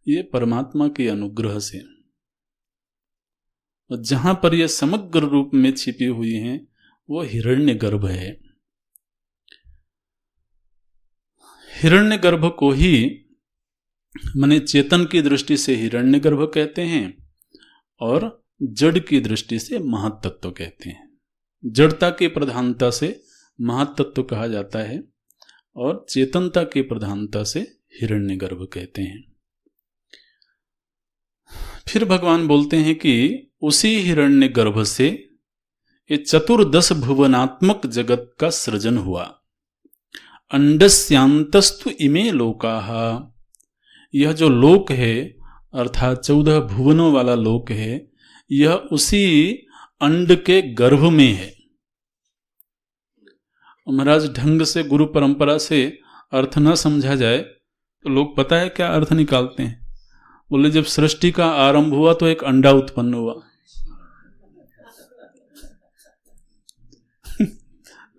ये परमात्मा के अनुग्रह से। और जहां पर ये समग्र रूप में छिपी हुई हैं वो हिरण्य गर्भ है। हिरण्य गर्भ को ही माने चेतन की दृष्टि से हिरण्य गर्भ कहते हैं और जड़ की दृष्टि से महत्तत्व कहते हैं। जड़ता की प्रधानता से महत्तत्व कहा जाता है और चेतनता की प्रधानता से हिरण्य गर्भ कहते हैं। फिर भगवान बोलते हैं कि उसी हिरण्य गर्भ से ये चतुर्दश भुवनात्मक जगत का सृजन हुआ। अंडस्यांतस्तु इमे लोकाः, यह जो लोक है अर्थात 14 भुवनों वाला लोक है, यह उसी अंड के गर्भ में है। महाराज ढंग से गुरु परंपरा से अर्थ न समझा जाए तो लोग पता है क्या अर्थ निकालते हैं? बोले जब सृष्टि का आरंभ हुआ तो एक अंडा उत्पन्न हुआ।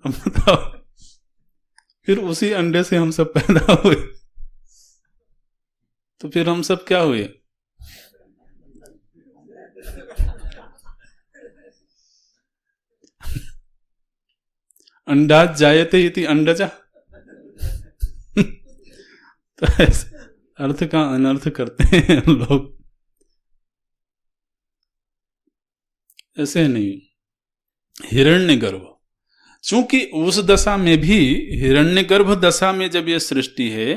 बताओ, फिर उसी अंडे से हम सब पैदा हुए, तो फिर हम सब क्या हुए? अंडाज जायते इति अंडजा। तो ऐसे अर्थ का अनर्थ करते हैं लोग। ऐसे नहीं, हिरण्यगर्भ, चूंकि उस दशा में भी, हिरण्यगर्भ दशा में जब यह सृष्टि है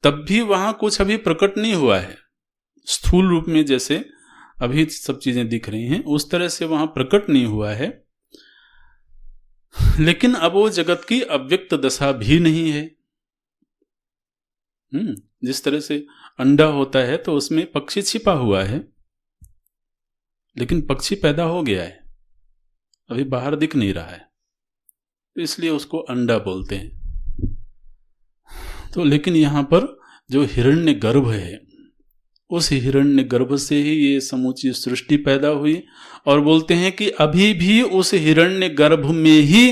तब भी वहां कुछ अभी प्रकट नहीं हुआ है। स्थूल रूप में जैसे अभी सब चीजें दिख रही हैं उस तरह से वहां प्रकट नहीं हुआ है, लेकिन अब वो जगत की अव्यक्त दशा भी नहीं है। जिस तरह से अंडा होता है तो उसमें पक्षी छिपा हुआ है, लेकिन पक्षी पैदा हो गया है, अभी बाहर दिख नहीं रहा है, तो इसलिए उसको अंडा बोलते हैं। तो लेकिन यहां पर जो हिरण्य गर्भ है, उस हिरण्य गर्भ से ही ये समूची सृष्टि पैदा हुई, और बोलते हैं कि अभी भी उस हिरण्य गर्भ में ही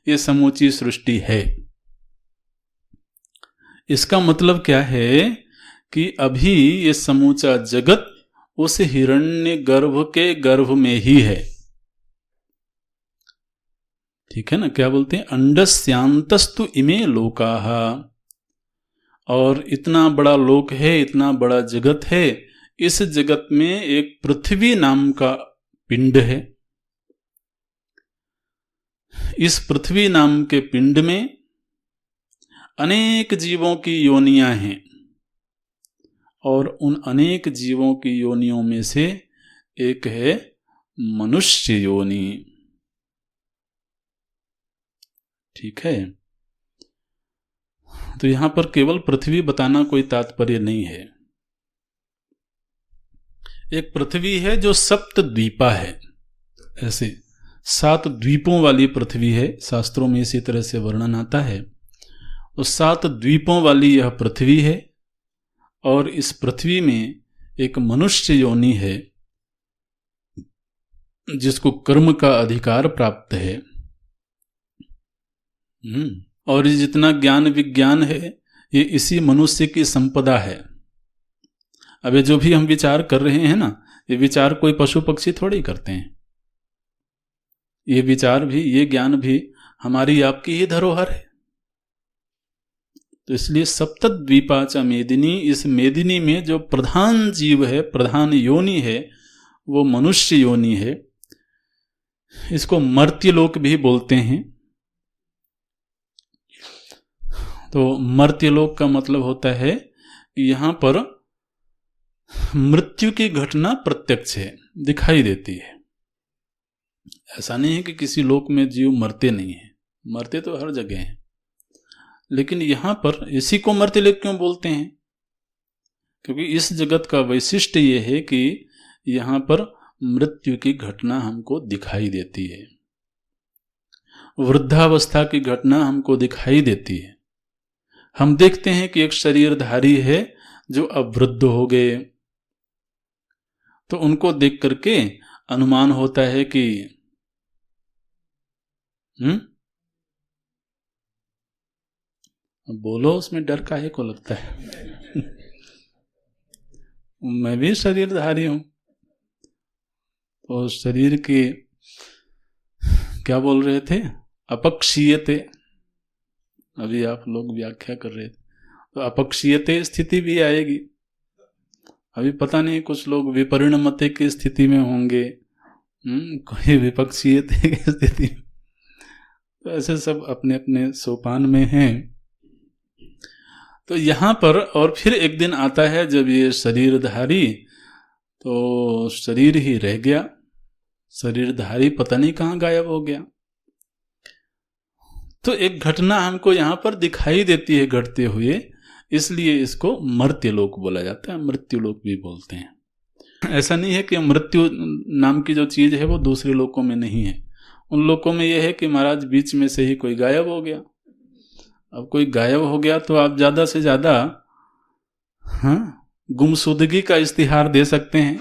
ये समूची सृष्टि है। इसका मतलब क्या है कि अभी ये समूचा जगत उस हिरण्य गर्भ के गर्भ में ही है। ठीक है ना, क्या बोलते हैं, अंडस्यांतस्तु इमे लोकाः, और इतना बड़ा लोक है, इतना बड़ा जगत है, इस जगत में एक पृथ्वी नाम का पिंड है। इस पृथ्वी नाम के पिंड में अनेक जीवों की योनियां हैं, और उन अनेक जीवों की योनियों में से एक है मनुष्य योनि। ठीक है, तो यहां पर केवल पृथ्वी बताना कोई तात्पर्य नहीं है। एक पृथ्वी है जो सप्त द्वीपा है, ऐसे 7 द्वीपों वाली पृथ्वी है, शास्त्रों में इसी तरह से वर्णन आता है। तो 7 द्वीपों वाली यह पृथ्वी है, और इस पृथ्वी में एक मनुष्य योनि है जिसको कर्म का अधिकार प्राप्त है। और ये जितना ज्ञान विज्ञान है ये इसी मनुष्य की संपदा है। अब ये जो भी हम विचार कर रहे हैं ना, ये विचार कोई पशु पक्षी थोड़ी करते हैं। ये विचार भी, ये ज्ञान भी हमारी आपकी ही धरोहर है। तो इसलिए सप्तद्वीपा च मेदिनी, इस मेदिनी में जो प्रधान जीव है, प्रधान योनि है, वो मनुष्य योनि है। इसको मर्त्यलोक भी बोलते हैं। तो मर्त्यलोक का मतलब होता है कि यहां पर मृत्यु की घटना प्रत्यक्ष है, दिखाई देती है। ऐसा नहीं है कि किसी लोक में जीव मरते नहीं है, मरते तो हर जगह हैं, लेकिन यहां पर इसी को मर्त्यलोक क्यों बोलते हैं? क्योंकि इस जगत का वैशिष्ट्य यह है कि यहां पर मृत्यु की घटना हमको दिखाई देती है, वृद्धावस्था की घटना हमको दिखाई देती है। हम देखते हैं कि एक शरीरधारी है जो अब वृद्ध हो गए, तो उनको देख करके अनुमान होता है कि बोलो, उसमें डर काहे को लगता है? मैं भी शरीरधारी हूं, तो शरीर की क्या बोल रहे थे, अपक्षीयते, अभी आप लोग व्याख्या कर रहे थे, तो अपक्षीयते स्थिति भी आएगी। अभी पता नहीं, कुछ लोग विपरिणमते की स्थिति में होंगे, कोई विपक्षीयते की स्थिति में, तो ऐसे सब अपने अपने सोपान में हैं। तो यहां पर और फिर एक दिन आता है जब ये शरीरधारी, तो शरीर ही रह गया, शरीरधारी पता नहीं कहां गायब हो गया। तो एक घटना हमको यहां पर दिखाई देती है घटते हुए, इसलिए इसको मर्त्यलोक बोला जाता है, मृत्युलोक भी बोलते हैं। ऐसा नहीं है कि मृत्यु नाम की जो चीज है वो दूसरे लोकों में नहीं है। उन लोकों में यह है कि महाराज बीच में से ही कोई गायब हो गया। अब कोई गायब हो गया तो आप ज्यादा से ज्यादा गुमशुदगी का इश्तिहार दे सकते हैं,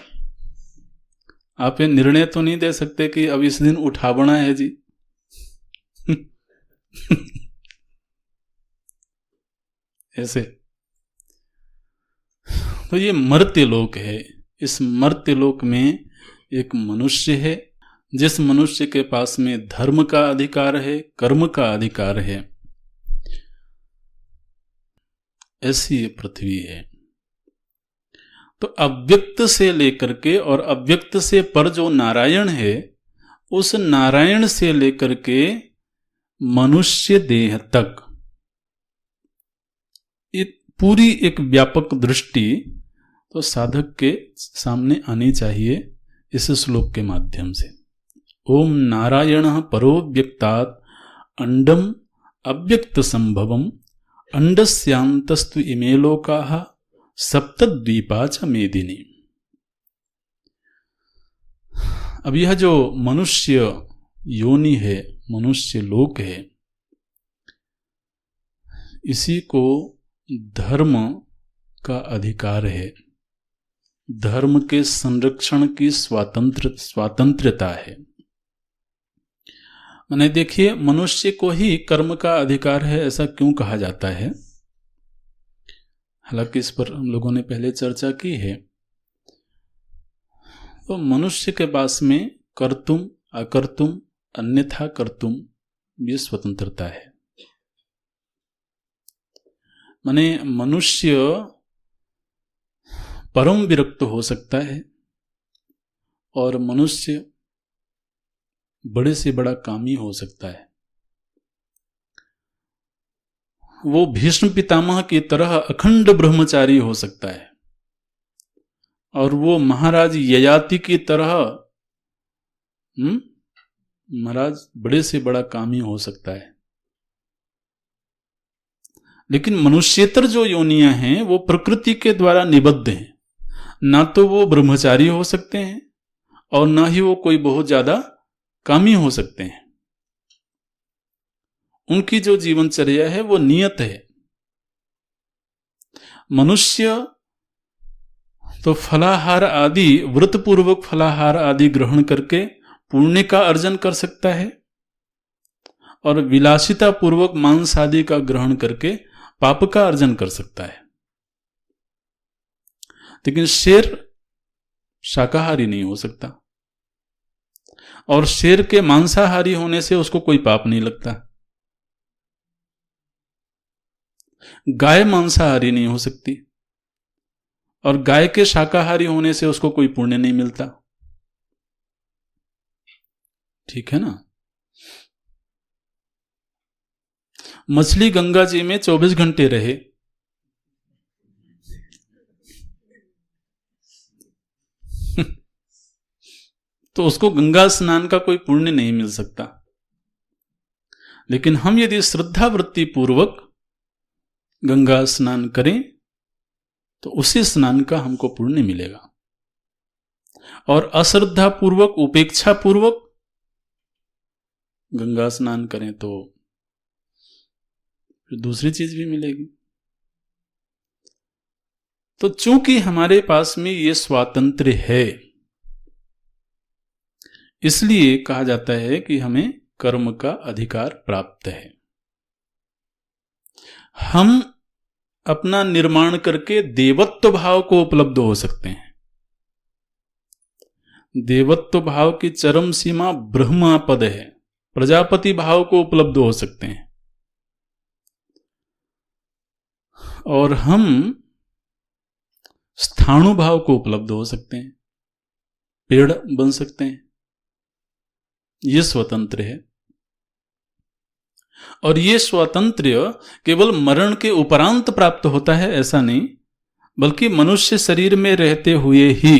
आप ये निर्णय तो नहीं दे सकते कि अब इस दिन उठावना है जी। ऐसे तो ये मर्त्यलोक है। इस मर्त्यलोक में एक मनुष्य है, जिस मनुष्य के पास में धर्म का अधिकार है, कर्म का अधिकार है, ऐसी ये पृथ्वी है। तो अव्यक्त से लेकर के और अव्यक्त से पर जो नारायण है, उस नारायण से लेकर के मनुष्य देह तक पूरी एक व्यापक दृष्टि तो साधक के सामने आनी चाहिए इस श्लोक के माध्यम से। ओम नारायण परो व्यक्तात् अंडम अव्यक्त संभवम अंडस्यांतस्तु इमे लोकाः सप्तद्वीपा च मेदिनी। अब यह जो मनुष्य योनि है, मनुष्य लोक है, इसी को धर्म का अधिकार है, धर्म के संरक्षण की स्वातंत्रता है। माने देखिए, मनुष्य को ही कर्म का अधिकार है, ऐसा क्यों कहा जाता है? हालांकि इस पर हम लोगों ने पहले चर्चा की है। तो मनुष्य के पास में कर्तुम अकर्तुम अन्यथा कर्तुम ये स्वतंत्रता है। माने मनुष्य परम विरक्त हो सकता है और मनुष्य बड़े से बड़ा कामी हो सकता है। वो भीष्म पितामह की तरह अखंड ब्रह्मचारी हो सकता है और वो महाराज ययाति की तरह महाराज बड़े से बड़ा कामी हो सकता है। लेकिन मनुष्येतर जो योनियां हैं वो प्रकृति के द्वारा निबद्ध हैं। ना तो वो ब्रह्मचारी हो सकते हैं और ना ही वो कोई बहुत ज्यादा कामी हो सकते हैं। उनकी जो जीवनचर्या है वो नियत है। मनुष्य तो फलाहार आदि व्रतपूर्वक फलाहार आदि ग्रहण करके पुण्य का अर्जन कर सकता है और विलासिता पूर्वक मांस आदि का ग्रहण करके पाप का अर्जन कर सकता है। लेकिन शेर शाकाहारी नहीं हो सकता और शेर के मांसाहारी होने से उसको कोई पाप नहीं लगता। गाय मांसाहारी नहीं हो सकती और गाय के शाकाहारी होने से उसको कोई पुण्य नहीं मिलता। ठीक है ना। मछली गंगा जी में 24 घंटे रहे तो उसको गंगा स्नान का कोई पुण्य नहीं मिल सकता। लेकिन हम यदि श्रद्धा वृत्ति पूर्वक गंगा स्नान करें तो उसी स्नान का हमको पुण्य मिलेगा और अश्रद्धा पूर्वक उपेक्षा पूर्वक गंगा स्नान करें तो फिर दूसरी चीज भी मिलेगी। तो चूंकि हमारे पास में ये स्वातंत्र्य है इसलिए कहा जाता है कि हमें कर्म का अधिकार प्राप्त है। हम अपना निर्माण करके देवत्व भाव को उपलब्ध हो सकते हैं। देवत्व भाव की चरम सीमा ब्रह्मा पद है। प्रजापति भाव को उपलब्ध हो सकते हैं और हम स्थाणु भाव को उपलब्ध हो सकते हैं, पेड़ बन सकते हैं। ये स्वतंत्र है और ये स्वातंत्र्य केवल मरण के उपरांत प्राप्त होता है ऐसा नहीं, बल्कि मनुष्य शरीर में रहते हुए ही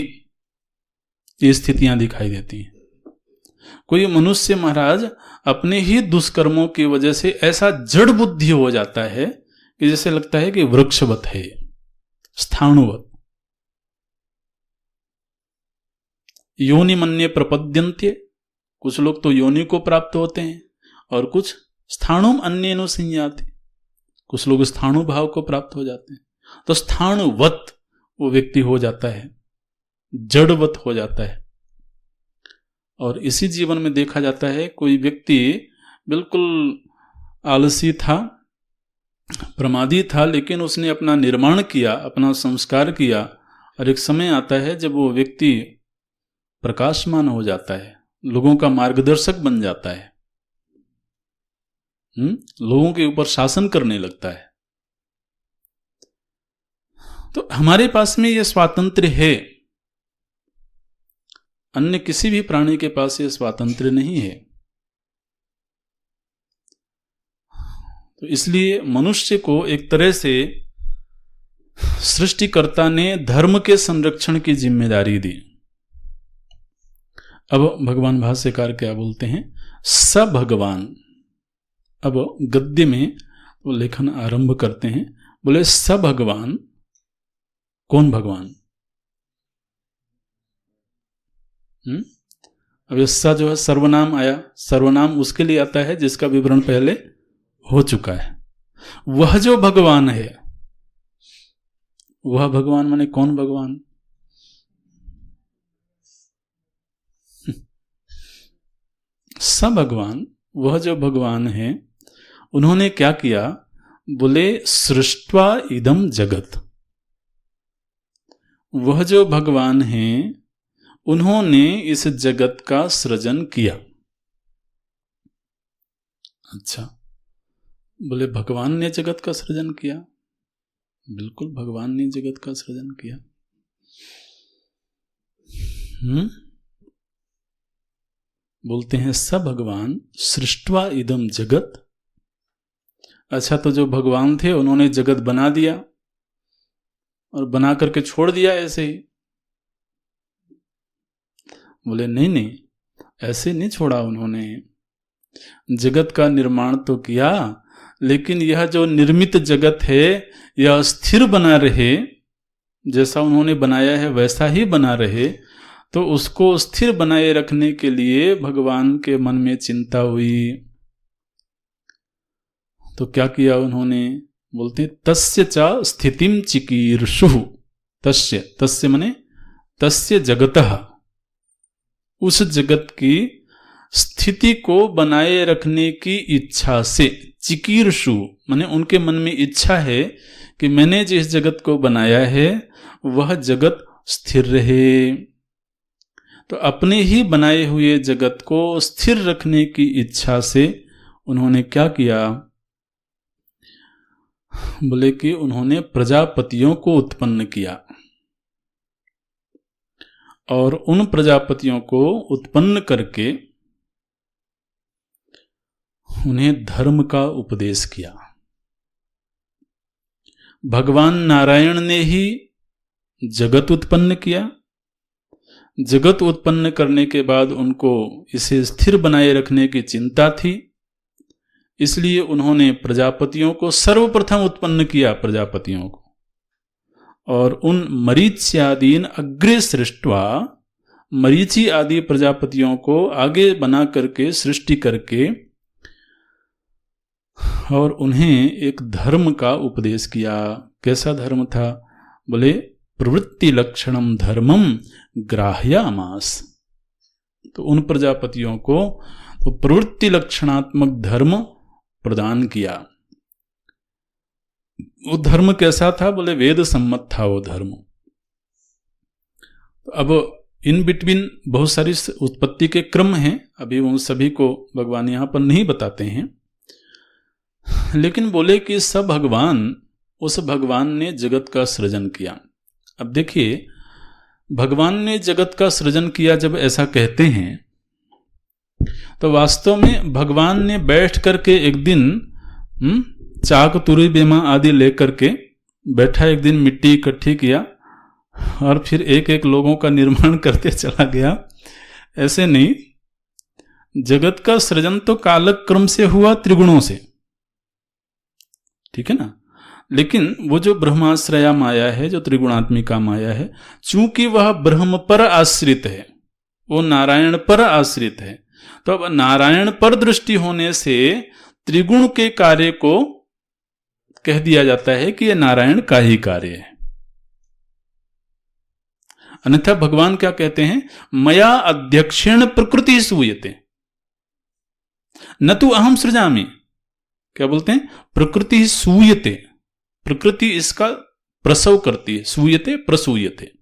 ये स्थितियां दिखाई देती हैं। कोई मनुष्य महाराज अपने ही दुष्कर्मों की वजह से ऐसा जड़ बुद्धि हो जाता है कि जैसे लगता है कि वृक्षवत है, स्थाणुवत। योनि मन्ये प्रपद्यन्ते, कुछ लोग तो योनि को प्राप्त होते हैं और कुछ स्थाणुम अन्येनो संयाति, कुछ लोग स्थाणु भाव को प्राप्त हो जाते हैं। तो स्थाणुवत वो व्यक्ति हो जाता है, जड़वत हो जाता है। और इसी जीवन में देखा जाता है कोई व्यक्ति बिल्कुल आलसी था, प्रमादी था, लेकिन उसने अपना निर्माण किया, अपना संस्कार किया और एक समय आता है जब वो व्यक्ति प्रकाशमान हो जाता है, लोगों का मार्गदर्शक बन जाता है, लोगों के ऊपर शासन करने लगता है। तो हमारे पास में यह स्वातंत्र्य है, अन्य किसी भी प्राणी के पास यह स्वातंत्र्य नहीं है। तो इसलिए मनुष्य को एक तरह से सृष्टिकर्ता ने धर्म के संरक्षण की जिम्मेदारी दी। अब भगवान भाष्यकार क्या बोलते हैं, स भगवान। अब गद्य में वो लेखन आरंभ करते हैं, बोले स भगवान। कौन भगवान? अब स जो है सर्वनाम आया, सर्वनाम उसके लिए आता है जिसका विवरण पहले हो चुका है। वह जो भगवान है, वह भगवान माने कौन भगवान? स भगवान, वह जो भगवान है, उन्होंने क्या किया? बोले सृष्ट्वा इदम जगत। वह जो भगवान हैं उन्होंने इस जगत का सृजन किया। अच्छा, बोले भगवान ने जगत का सृजन किया? बिल्कुल भगवान ने जगत का सृजन किया। बोलते हैं स भगवान सृष्ट्वा इदम जगत। अच्छा, तो जो भगवान थे उन्होंने जगत बना दिया और बना करके छोड़ दिया ऐसे ही? बोले नहीं नहीं, ऐसे नहीं छोड़ा उन्होंने। जगत का निर्माण तो किया, लेकिन यह जो निर्मित जगत है यह स्थिर बना रहे, जैसा उन्होंने बनाया है वैसा ही बना रहे। तो उसको स्थिर बनाए रखने के लिए भगवान के मन में चिंता हुई। तो क्या किया उन्होंने? बोलते तस्य च स्थितिम चिकीर्षुः। तस्य मने तस्य जगतः, उस जगत की स्थिति को बनाए रखने की इच्छा से। चिकीर्षु माने उनके मन में इच्छा है कि मैंने जिस जगत को बनाया है वह जगत स्थिर रहे। तो अपने ही बनाए हुए जगत को स्थिर रखने की इच्छा से उन्होंने क्या किया? बोले कि उन्होंने प्रजापतियों को उत्पन्न किया और उन प्रजापतियों को उत्पन्न करके उन्हें धर्म का उपदेश किया। भगवान नारायण ने ही जगत उत्पन्न किया। जगत उत्पन्न करने के बाद उनको इसे स्थिर बनाए रखने की चिंता थी, इसलिए उन्होंने प्रजापतियों को सर्वप्रथम उत्पन्न किया, प्रजापतियों को। और उन मरीच्यादीन अग्रे सृष्ट्वा, मरीचि आदि प्रजापतियों को आगे बना करके सृष्टि करके और उन्हें एक धर्म का उपदेश किया। कैसा धर्म था? बोले प्रवृत्ति लक्षणम धर्मम ग्राह्यामास। तो उन प्रजापतियों को तो प्रवृत्ति लक्षणात्मक धर्म प्रदान किया। वो धर्म कैसा था? बोले वेद सम्मत था वो धर्म। अब इन बिटवीन बहुत सारी उत्पत्ति के क्रम हैं, अभी उन सभी को भगवान यहां पर नहीं बताते हैं, लेकिन बोले कि सब भगवान, उस भगवान ने जगत का सृजन किया। अब देखिए, भगवान ने जगत का सृजन किया जब ऐसा कहते हैं, तो वास्तव में भगवान ने बैठ करके एक दिन चाक तुरी बेमा आदि लेकर के बैठा, एक दिन मिट्टी इकट्ठी किया और फिर एक एक लोगों का निर्माण करते चला गया, ऐसे नहीं। जगत का सृजन तो कालक्रम से हुआ, त्रिगुणों से, ठीक है ना। लेकिन वो जो ब्रह्माश्रया माया है, जो त्रिगुणात्मिका माया है, चूंकि वह ब्रह्म पर आश्रित है, वो नारायण पर आश्रित है, तो अब नारायण पर दृष्टि होने से त्रिगुण के कार्य को कह दिया जाता है कि यह नारायण का ही कार्य है। अन्यथा भगवान क्या कहते हैं? मया अध्यक्षेण प्रकृति सूयते न तु अहम सृजामि। क्या बोलते हैं? प्रकृति सूयते, प्रकृति इसका प्रसव करती है, सूयते प्रसूयते।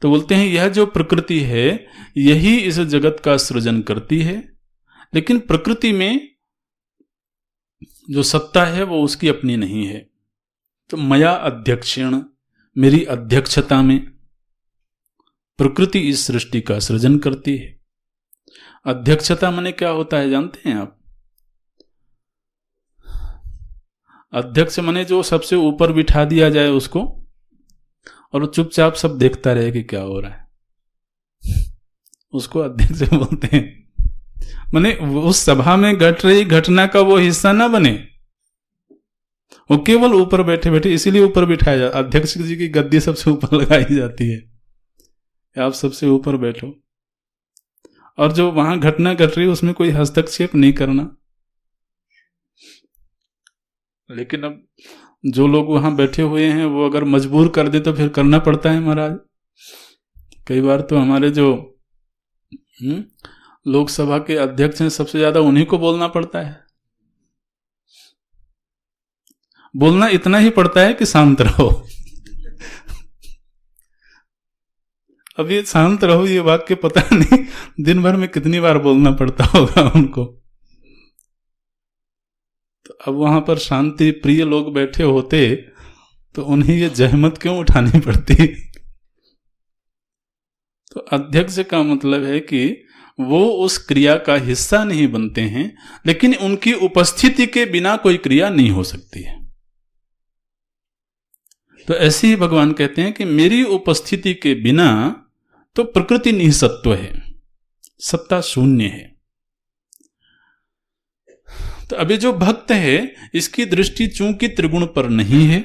तो बोलते हैं यह जो प्रकृति है यही इस जगत का सृजन करती है, लेकिन प्रकृति में जो सत्ता है वो उसकी अपनी नहीं है। तो मया अध्यक्षेण, मेरी अध्यक्षता में प्रकृति इस सृष्टि का सृजन करती है। अध्यक्षता माने क्या होता है जानते हैं आप? अध्यक्ष माने जो सबसे ऊपर बिठा दिया जाए उसको, और चुपचाप सब देखता रहे कि क्या हो रहा है, उसको अध्यक्ष बोलते हैं। माने उस सभा में घट रही घटना का वो हिस्सा ना बने, वो केवल ऊपर बैठे बैठे, इसीलिए ऊपर बिठाया जाता। अध्यक्ष जी की गद्दी सबसे ऊपर लगाई जाती है, आप सबसे ऊपर बैठो, और जो वहां घटना घट रही है उसमें कोई हस्तक्षेप नहीं करना। लेकिन अब जो लोग वहां बैठे हुए हैं वो अगर मजबूर कर दे तो फिर करना पड़ता है महाराज। कई बार तो हमारे जो लोकसभा के अध्यक्ष हैं सबसे ज्यादा उन्हीं को बोलना पड़ता है। बोलना इतना ही पड़ता है कि शांत रहो अब ये शांत रहो, ये वाक्य पता नहीं दिन भर में कितनी बार बोलना पड़ता होगा उनको। तो अब वहां पर शांति प्रिय लोग बैठे होते तो उन्हें ये जहमत क्यों उठानी पड़ती। तो अध्यक्ष का मतलब है कि वो उस क्रिया का हिस्सा नहीं बनते हैं, लेकिन उनकी उपस्थिति के बिना कोई क्रिया नहीं हो सकती है। तो ऐसे ही भगवान कहते हैं कि मेरी उपस्थिति के बिना तो प्रकृति निःसत्व है, सत्ता शून्य है। तो अभी जो भक्त है इसकी दृष्टि चूंकि त्रिगुण पर नहीं है,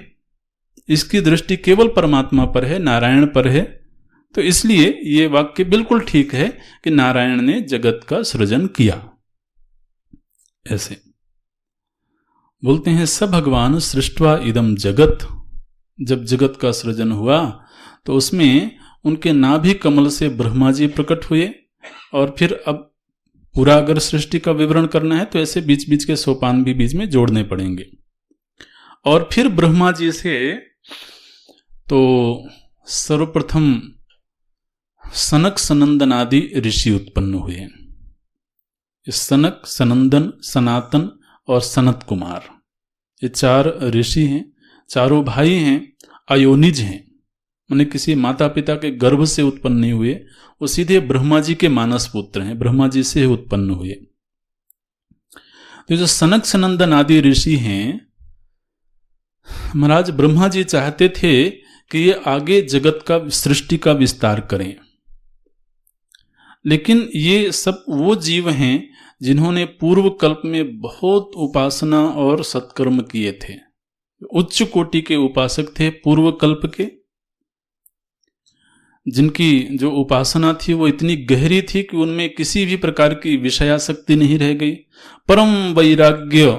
इसकी दृष्टि केवल परमात्मा पर है, नारायण पर है, तो इसलिए ये वाक्य बिल्कुल ठीक है कि नारायण ने जगत का सृजन किया। ऐसे बोलते हैं स भगवान सृष्टवा इदम जगत। जब जगत का सृजन हुआ तो उसमें उनके नाभि कमल से ब्रह्मा जी प्रकट हुए। और फिर अब पूरा अगर सृष्टि का विवरण करना है तो ऐसे बीच बीच के सोपान भी बीच में जोड़ने पड़ेंगे। और फिर ब्रह्मा जी से तो सर्वप्रथम सनक सनंदन आदि ऋषि उत्पन्न हुए। सनक, सनंदन, सनातन और सनत कुमार, ये 4 ऋषि हैं। चारों भाई हैं, अयोनिज हैं, माने किसी माता पिता के गर्भ से उत्पन्न नहीं हुए, वो सीधे ब्रह्मा जी के मानस पुत्र हैं, ब्रह्मा जी से उत्पन्न हुए। तो जो सनक सनंदन आदि ऋषि हैं, महाराज ब्रह्मा जी चाहते थे कि ये आगे जगत का, सृष्टि का विस्तार करें, लेकिन ये सब वो जीव हैं जिन्होंने पूर्व कल्प में बहुत उपासना और सत्कर्म किए थे, उच्च कोटि के उपासक थे पूर्व कल्प के, जिनकी जो उपासना थी वो इतनी गहरी थी कि उनमें किसी भी प्रकार की विषयासक्ति नहीं रह गई। परम वैराग्य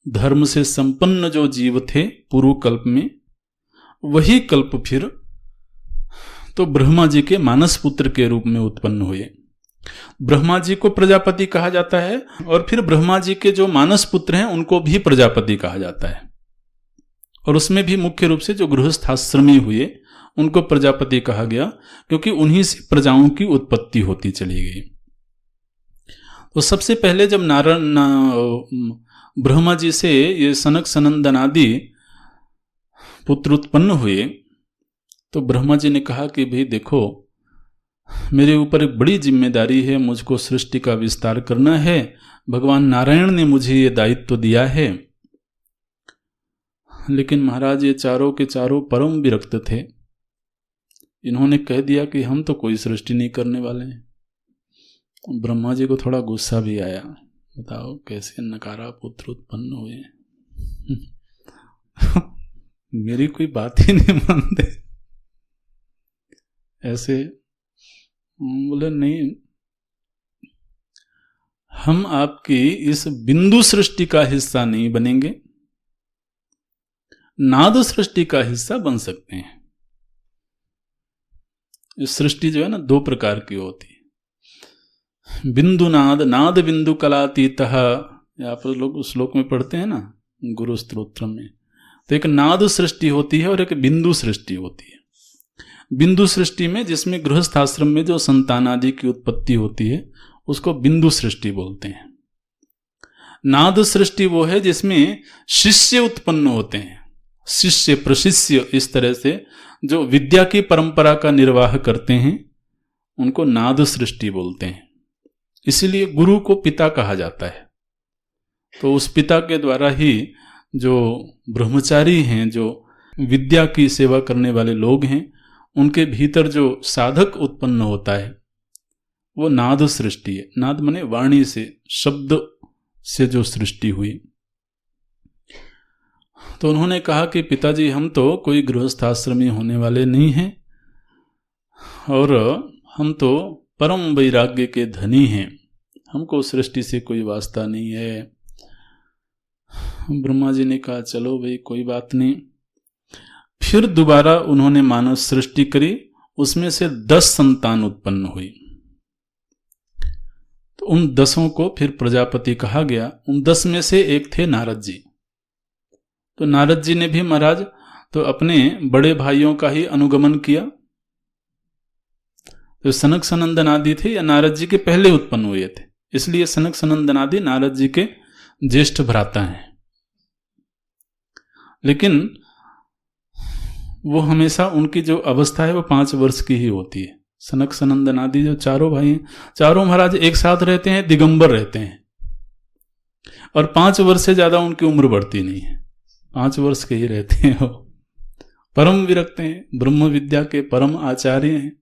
धर्म से संपन्न जो जीव थे पूर्व कल्प में, वही कल्प फिर तो ब्रह्मा जी के मानस पुत्र के रूप में उत्पन्न हुए। ब्रह्मा जी को प्रजापति कहा जाता है और फिर ब्रह्मा जी के जो मानस पुत्र हैं उनको भी प्रजापति कहा जाता है। और उसमें भी मुख्य रूप से जो गृहस्थाश्रमी हुए उनको प्रजापति कहा गया, क्योंकि उन्हीं से प्रजाओं की उत्पत्ति होती चली गई। तो सबसे पहले जब ब्रह्मा जी से ये सनक सनंदन आदि पुत्र उत्पन्न हुए तो ब्रह्मा जी ने कहा कि भाई देखो, मेरे ऊपर एक बड़ी जिम्मेदारी है, मुझको सृष्टि का विस्तार करना है, भगवान नारायण ने मुझे ये दायित्व दिया है। लेकिन महाराज ये चारों के चारों परम विरक्त थे। इन्होंने कह दिया कि हम तो कोई सृष्टि नहीं करने वाले हैं। ब्रह्मा जी को थोड़ा गुस्सा भी आया, बताओ कैसे नकारा पुत्र उत्पन्न हुए। मेरी कोई बात ही नहीं मानते। ऐसे बोले नहीं, हम आपकी इस बिंदु सृष्टि का हिस्सा नहीं बनेंगे, नाद सृष्टि का हिस्सा बन सकते हैं। इस सृष्टि जो है ना 2 प्रकार की होती है, बिंदु नाद, नाद बिंदु कलातीतः, यहाँ पर लोग उस श्लोक में पढ़ते हैं ना गुरु स्तोत्र में। तो एक नाद सृष्टि होती है और एक बिंदु सृष्टि होती है। बिंदु सृष्टि में जिसमें गृहस्थाश्रम में जो संतान आदि की उत्पत्ति होती है उसको बिंदु सृष्टि बोलते हैं। नाद सृष्टि वो है जिसमें शिष्य उत्पन्न होते हैं, शिष्य प्रशिष्य, इस तरह से जो विद्या की परंपरा का निर्वाह करते हैं उनको नाद सृष्टि बोलते हैं। इसीलिए गुरु को पिता कहा जाता है। तो उस पिता के द्वारा ही जो ब्रह्मचारी हैं, जो विद्या की सेवा करने वाले लोग हैं, उनके भीतर जो साधक उत्पन्न होता है वो नाद सृष्टि है। नाद माने वाणी से, शब्द से जो सृष्टि हुई। तो उन्होंने कहा कि पिताजी हम तो कोई गृहस्थाश्रमी होने वाले नहीं हैं और हम तो परम वैराग्य के धनी हैं, हमको सृष्टि से कोई वास्ता नहीं है। ब्रह्मा जी ने कहा चलो भाई कोई बात नहीं। फिर दोबारा उन्होंने मानव सृष्टि करी, उसमें से 10 संतान उत्पन्न हुई। तो उन 10 को फिर प्रजापति कहा गया। उन 10 में से एक थे नारद जी। तो नारद जी ने भी महाराज तो अपने बड़े भाइयों का ही अनुगमन किया। जो सनक सनंदन आदि थे या नारद जी के पहले उत्पन्न हुए थे, इसलिए सनक सनंदन आदि नारद जी के ज्येष्ठ भ्राता हैं। लेकिन वो हमेशा उनकी जो अवस्था है वो 5 वर्ष की ही होती है। सनक सनंदन आदि जो चारों भाई हैं, चारों महाराज एक साथ रहते हैं, दिगंबर रहते हैं, और 5 वर्ष से ज्यादा उनकी उम्र बढ़ती नहीं है, 5 वर्ष के ही रहते हैं। वो परम विरक्त हैं, ब्रह्म विद्या के परम आचार्य हैं।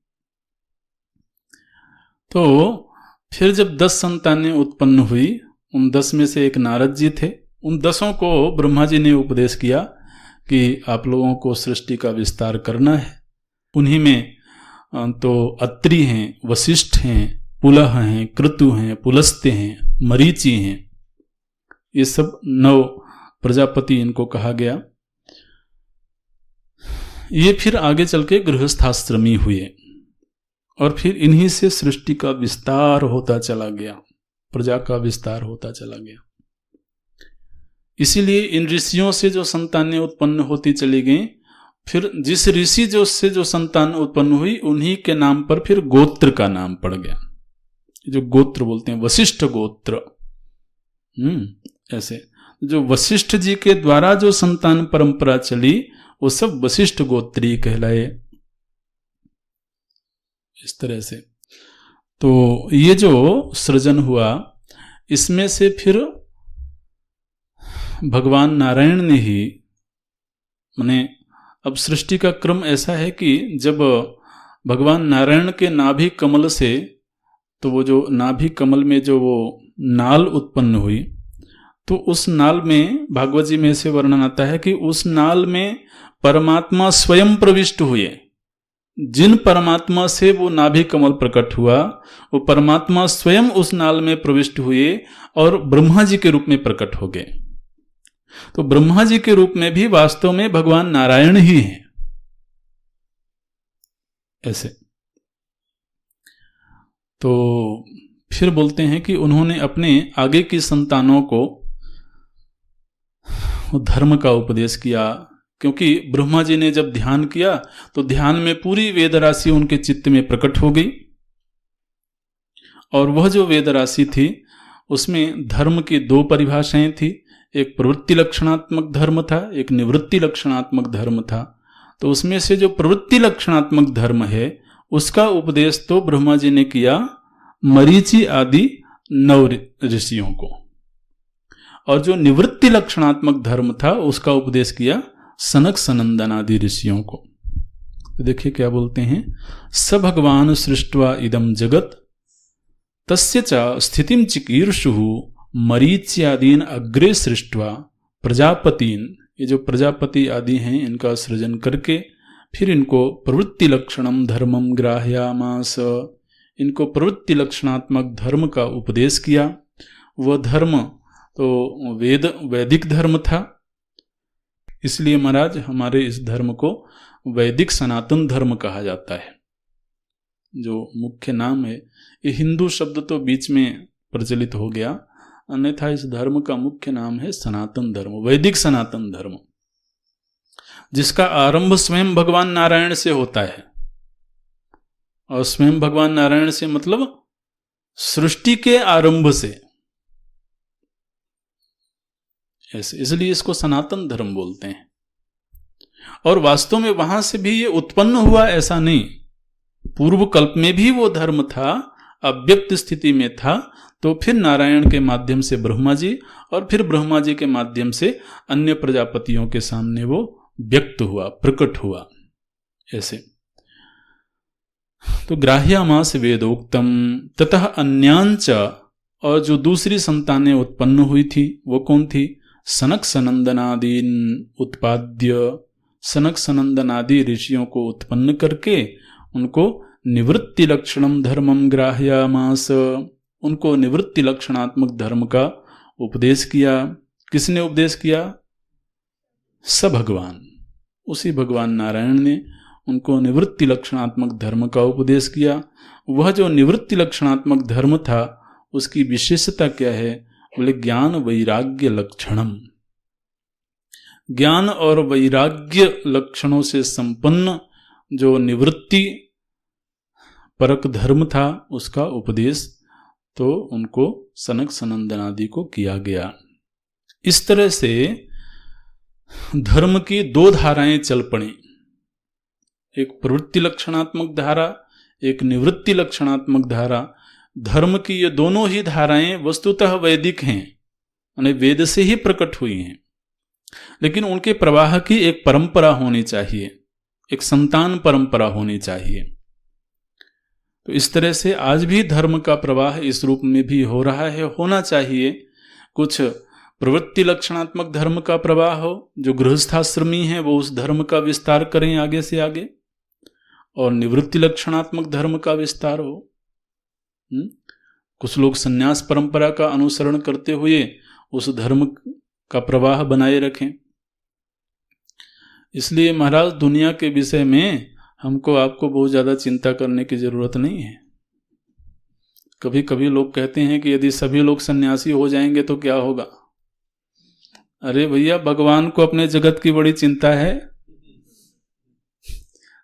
तो फिर जब 10 संतानें उत्पन्न हुई, उन 10 में से एक नारद जी थे। उन 10 को ब्रह्मा जी ने उपदेश किया कि आप लोगों को सृष्टि का विस्तार करना है। उन्हीं में तो अत्रि हैं, वशिष्ठ हैं, पुलह हैं, क्रतु हैं, पुलस्त्य हैं, मरीचि हैं, ये सब 9 प्रजापति इनको कहा गया। ये फिर आगे चल के गृहस्थाश्रमी हुए और फिर इन्हीं से सृष्टि का विस्तार होता चला गया, प्रजा का विस्तार होता चला गया। इसीलिए इन ऋषियों से जो संतानें उत्पन्न होती चली गईं, फिर जिस ऋषि जो संतान उत्पन्न हुई उन्हीं के नाम पर फिर गोत्र का नाम पड़ गया। जो गोत्र बोलते हैं, वशिष्ठ गोत्र। ऐसे जो वशिष्ठ जी के द्वारा जो संतान परंपरा चली वो सब वशिष्ठ गोत्री कहलाए। इस तरह से तो ये जो सृजन हुआ, इसमें से फिर भगवान नारायण ने ही, माने अब सृष्टि का क्रम ऐसा है कि जब भगवान नारायण के नाभि कमल से, तो वो जो नाभि कमल में जो वो नाल उत्पन्न हुई, तो उस नाल में भागवत जी में से वर्णन आता है कि उस नाल में परमात्मा स्वयं प्रविष्ट हुए। जिन परमात्मा से वो नाभि कमल प्रकट हुआ, वो परमात्मा स्वयं उस नाल में प्रविष्ट हुए और ब्रह्मा जी के रूप में प्रकट हो गए। तो ब्रह्मा जी के रूप में भी वास्तव में भगवान नारायण ही हैं। ऐसे तो फिर बोलते हैं कि उन्होंने अपने आगे की संतानों को धर्म का उपदेश किया, क्योंकि ब्रह्मा जी ने जब ध्यान किया तो ध्यान में पूरी वेद राशि उनके चित्त में प्रकट हो गई, और वह जो वेद राशि थी उसमें धर्म की 2 परिभाषाएं थी। एक प्रवृत्ति लक्षणात्मक धर्म था, एक निवृत्ति लक्षणात्मक धर्म था। तो उसमें से जो प्रवृत्ति लक्षणात्मक धर्म है उसका उपदेश तो ब्रह्मा जी ने किया मरीचि आदि 9 ऋषियों को, और जो निवृत्ति लक्षणात्मक धर्म था उसका उपदेश किया सनक सनंदन आदि ऋषियों को। तो देखिए क्या बोलते हैं, स भगवान सृष्ट्वा इदम जगत तस्य च स्थितिम चिकीर्षुः मरीच्यादीन अग्रे सृष्ट्वा प्रजापतीन। ये जो प्रजापति आदि हैं इनका सृजन करके फिर इनको प्रवृत्ति लक्षणम धर्मम ग्राह्यामास, इनको प्रवृत्ति लक्षणात्मक धर्म का उपदेश किया। वह धर्म तो वैदिक धर्म था, इसलिए महाराज हमारे इस धर्म को वैदिक सनातन धर्म कहा जाता है। जो मुख्य नाम है, ये हिंदू शब्द तो बीच में प्रचलित हो गया, अन्यथा इस धर्म का मुख्य नाम है सनातन धर्म, वैदिक सनातन धर्म, जिसका आरंभ स्वयं भगवान नारायण से होता है। और स्वयं भगवान नारायण से मतलब सृष्टि के आरंभ से, ऐसे इसलिए इसको सनातन धर्म बोलते हैं। और वास्तव में वहां से भी ये उत्पन्न हुआ ऐसा नहीं, पूर्व कल्प में भी वो धर्म था, अव्यक्त स्थिति में था, तो फिर नारायण के माध्यम से ब्रह्मा जी, और फिर ब्रह्मा जी के माध्यम से अन्य प्रजापतियों के सामने वो व्यक्त हुआ, प्रकट हुआ। ऐसे तो ग्राह्यामास वेदोक्तम ततः अन्यांच, और जो दूसरी संतानें उत्पन्न हुई थी वो कौन थी, सनक सनंदनादीन उत्पाद्य, सनक सनंदनादि ऋषियों को उत्पन्न करके उनको निवृत्ति लक्षणम धर्मम ग्राह्यामास, उनको निवृत्ति लक्षणात्मक धर्म का उपदेश किया। किसने उपदेश किया, स भगवान, उसी भगवान नारायण ने उनको निवृत्ति लक्षणात्मक धर्म का उपदेश किया। वह जो निवृत्ति लक्षणात्मक धर्म था उसकी विशेषता क्या है, बोले ज्ञान वैराग्य लक्षणम, ज्ञान और वैराग्य लक्षणों से संपन्न जो निवृत्ति परक धर्म था उसका उपदेश तो उनको सनक सनंदन आदि को किया गया। इस तरह से धर्म की दो धाराएं चल पड़ी, एक प्रवृत्ति लक्षणात्मक धारा, एक निवृत्ति लक्षणात्मक धारा। धर्म की ये दोनों ही धाराएं वस्तुतः वैदिक हैं, यानी वेद से ही प्रकट हुई हैं, लेकिन उनके प्रवाह की एक परंपरा होनी चाहिए, एक संतान परंपरा होनी चाहिए। तो इस तरह से आज भी धर्म का प्रवाह इस रूप में भी हो रहा है, होना चाहिए। कुछ प्रवृत्ति लक्षणात्मक धर्म का प्रवाह हो, जो गृहस्थाश्रमी है वो उस धर्म का विस्तार करें आगे से आगे, और निवृत्ति लक्षणात्मक धर्म का विस्तार हो। कुछ लोग संन्यास परंपरा का अनुसरण करते हुए उस धर्म का प्रवाह बनाए रखें। इसलिए महाराज दुनिया के विषय में हमको आपको बहुत ज्यादा चिंता करने की जरूरत नहीं है। कभी कभी लोग कहते हैं कि यदि सभी लोग सन्यासी हो जाएंगे तो क्या होगा। अरे भैया, भगवान को अपने जगत की बड़ी चिंता है,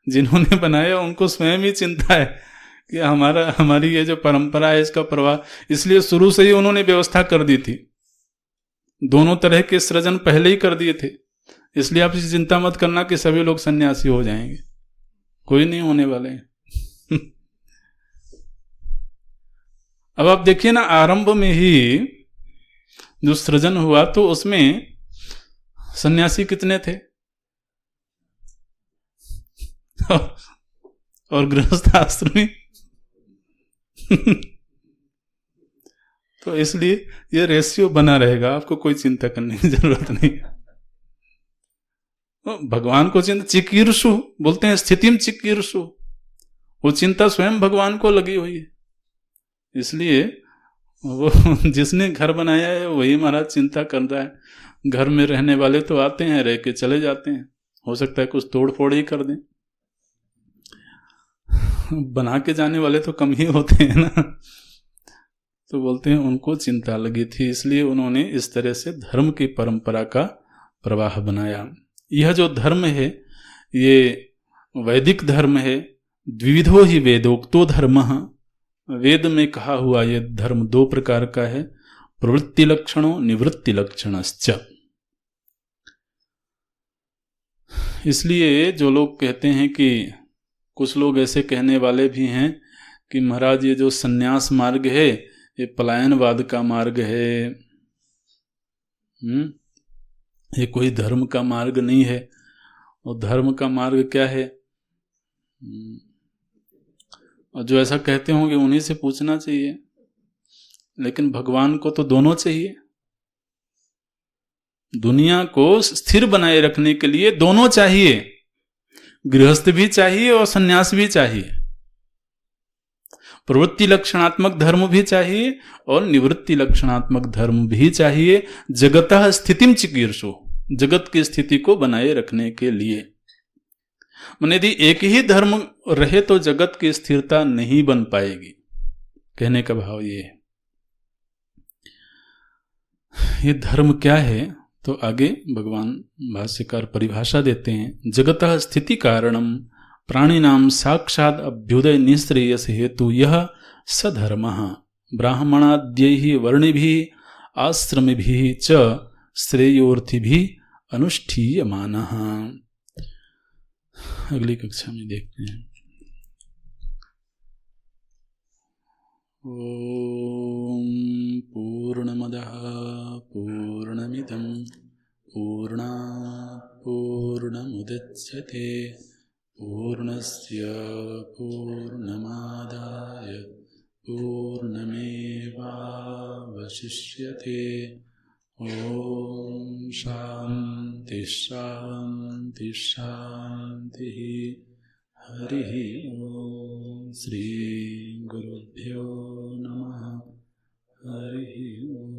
जिन्होंने बनाया उनको स्वयं ही चिंता है कि हमारी ये जो परंपरा है इसका प्रवाह, इसलिए शुरू से ही उन्होंने व्यवस्था कर दी थी, दोनों तरह के सृजन पहले ही कर दिए थे। इसलिए आप इसी चिंता मत करना कि सभी लोग सन्यासी हो जाएंगे, कोई नहीं होने वाले हैं। अब आप देखिए ना, आरंभ में ही जो सृजन हुआ तो उसमें सन्यासी कितने थे और गृहस्थ आश्रमी। तो इसलिए ये रेशियो बना रहेगा, आपको कोई चिंता करने की जरूरत नहीं। भगवान को चिंता, चिकीर्षु बोलते हैं, स्थितिम चिकीर्षु, वो चिंता स्वयं भगवान को लगी हुई है। इसलिए वो जिसने घर बनाया है वही महाराज चिंता कर रहा है। घर में रहने वाले तो आते हैं, रह के चले जाते हैं, हो सकता है कुछ तोड़ फोड़ ही कर दें, बना के जाने वाले तो कम ही होते हैं ना। तो बोलते हैं उनको चिंता लगी थी, इसलिए उन्होंने इस तरह से धर्म की परंपरा का प्रवाह बनाया। यह जो धर्म है ये वैदिक धर्म है। द्विविधो ही वेदोक्तो धर्मः, वेद में कहा हुआ ये धर्म दो प्रकार का है, प्रवृत्ति लक्षणों निवृत्ति लक्षणश्च। इसलिए जो लोग कहते हैं कि, कुछ लोग ऐसे कहने वाले भी हैं कि महाराज ये जो सन्यास मार्ग है ये पलायनवाद का मार्ग है, ये कोई धर्म का मार्ग नहीं है। और धर्म का मार्ग क्या है? और जो ऐसा कहते होंगे उन्हीं से पूछना चाहिए, लेकिन भगवान को तो दोनों चाहिए। दुनिया को स्थिर बनाए रखने के लिए दोनों चाहिए, गृहस्थ भी चाहिए और सन्यास भी चाहिए, प्रवृत्ति लक्षणात्मक धर्म भी चाहिए और निवृत्ति लक्षणात्मक धर्म भी चाहिए। जगतः स्थितिम चिकीर्षु, जगत की स्थिति को बनाए रखने के लिए। माने यदि एक ही धर्म रहे तो जगत की स्थिरता नहीं बन पाएगी, कहने का भाव ये है। ये धर्म क्या है तो आगे भगवान भाष्यकार परिभाषा देते हैं। जगतः स्थिति कारणम प्राणिनाम साक्षात अभ्युदय निश्रेयस हेतु यह सधर्मः ब्राह्मणाद्यैः वर्णिभिः आश्रमिभिः च श्रेयोर्थिभिः अनुष्ठीयमानः। अगली कक्षा में देखते हैं। ओम पूर्णमदः पूर्णमिदं पूर्णात् पूर्णमुदच्यते पूर्णस्य पूर्णमादाय पूर्णमेवावशिष्यते। ओम शांति शांति शांति। हरिः ओम। श्री गुरुभ्यो नमः। हरिः ओम।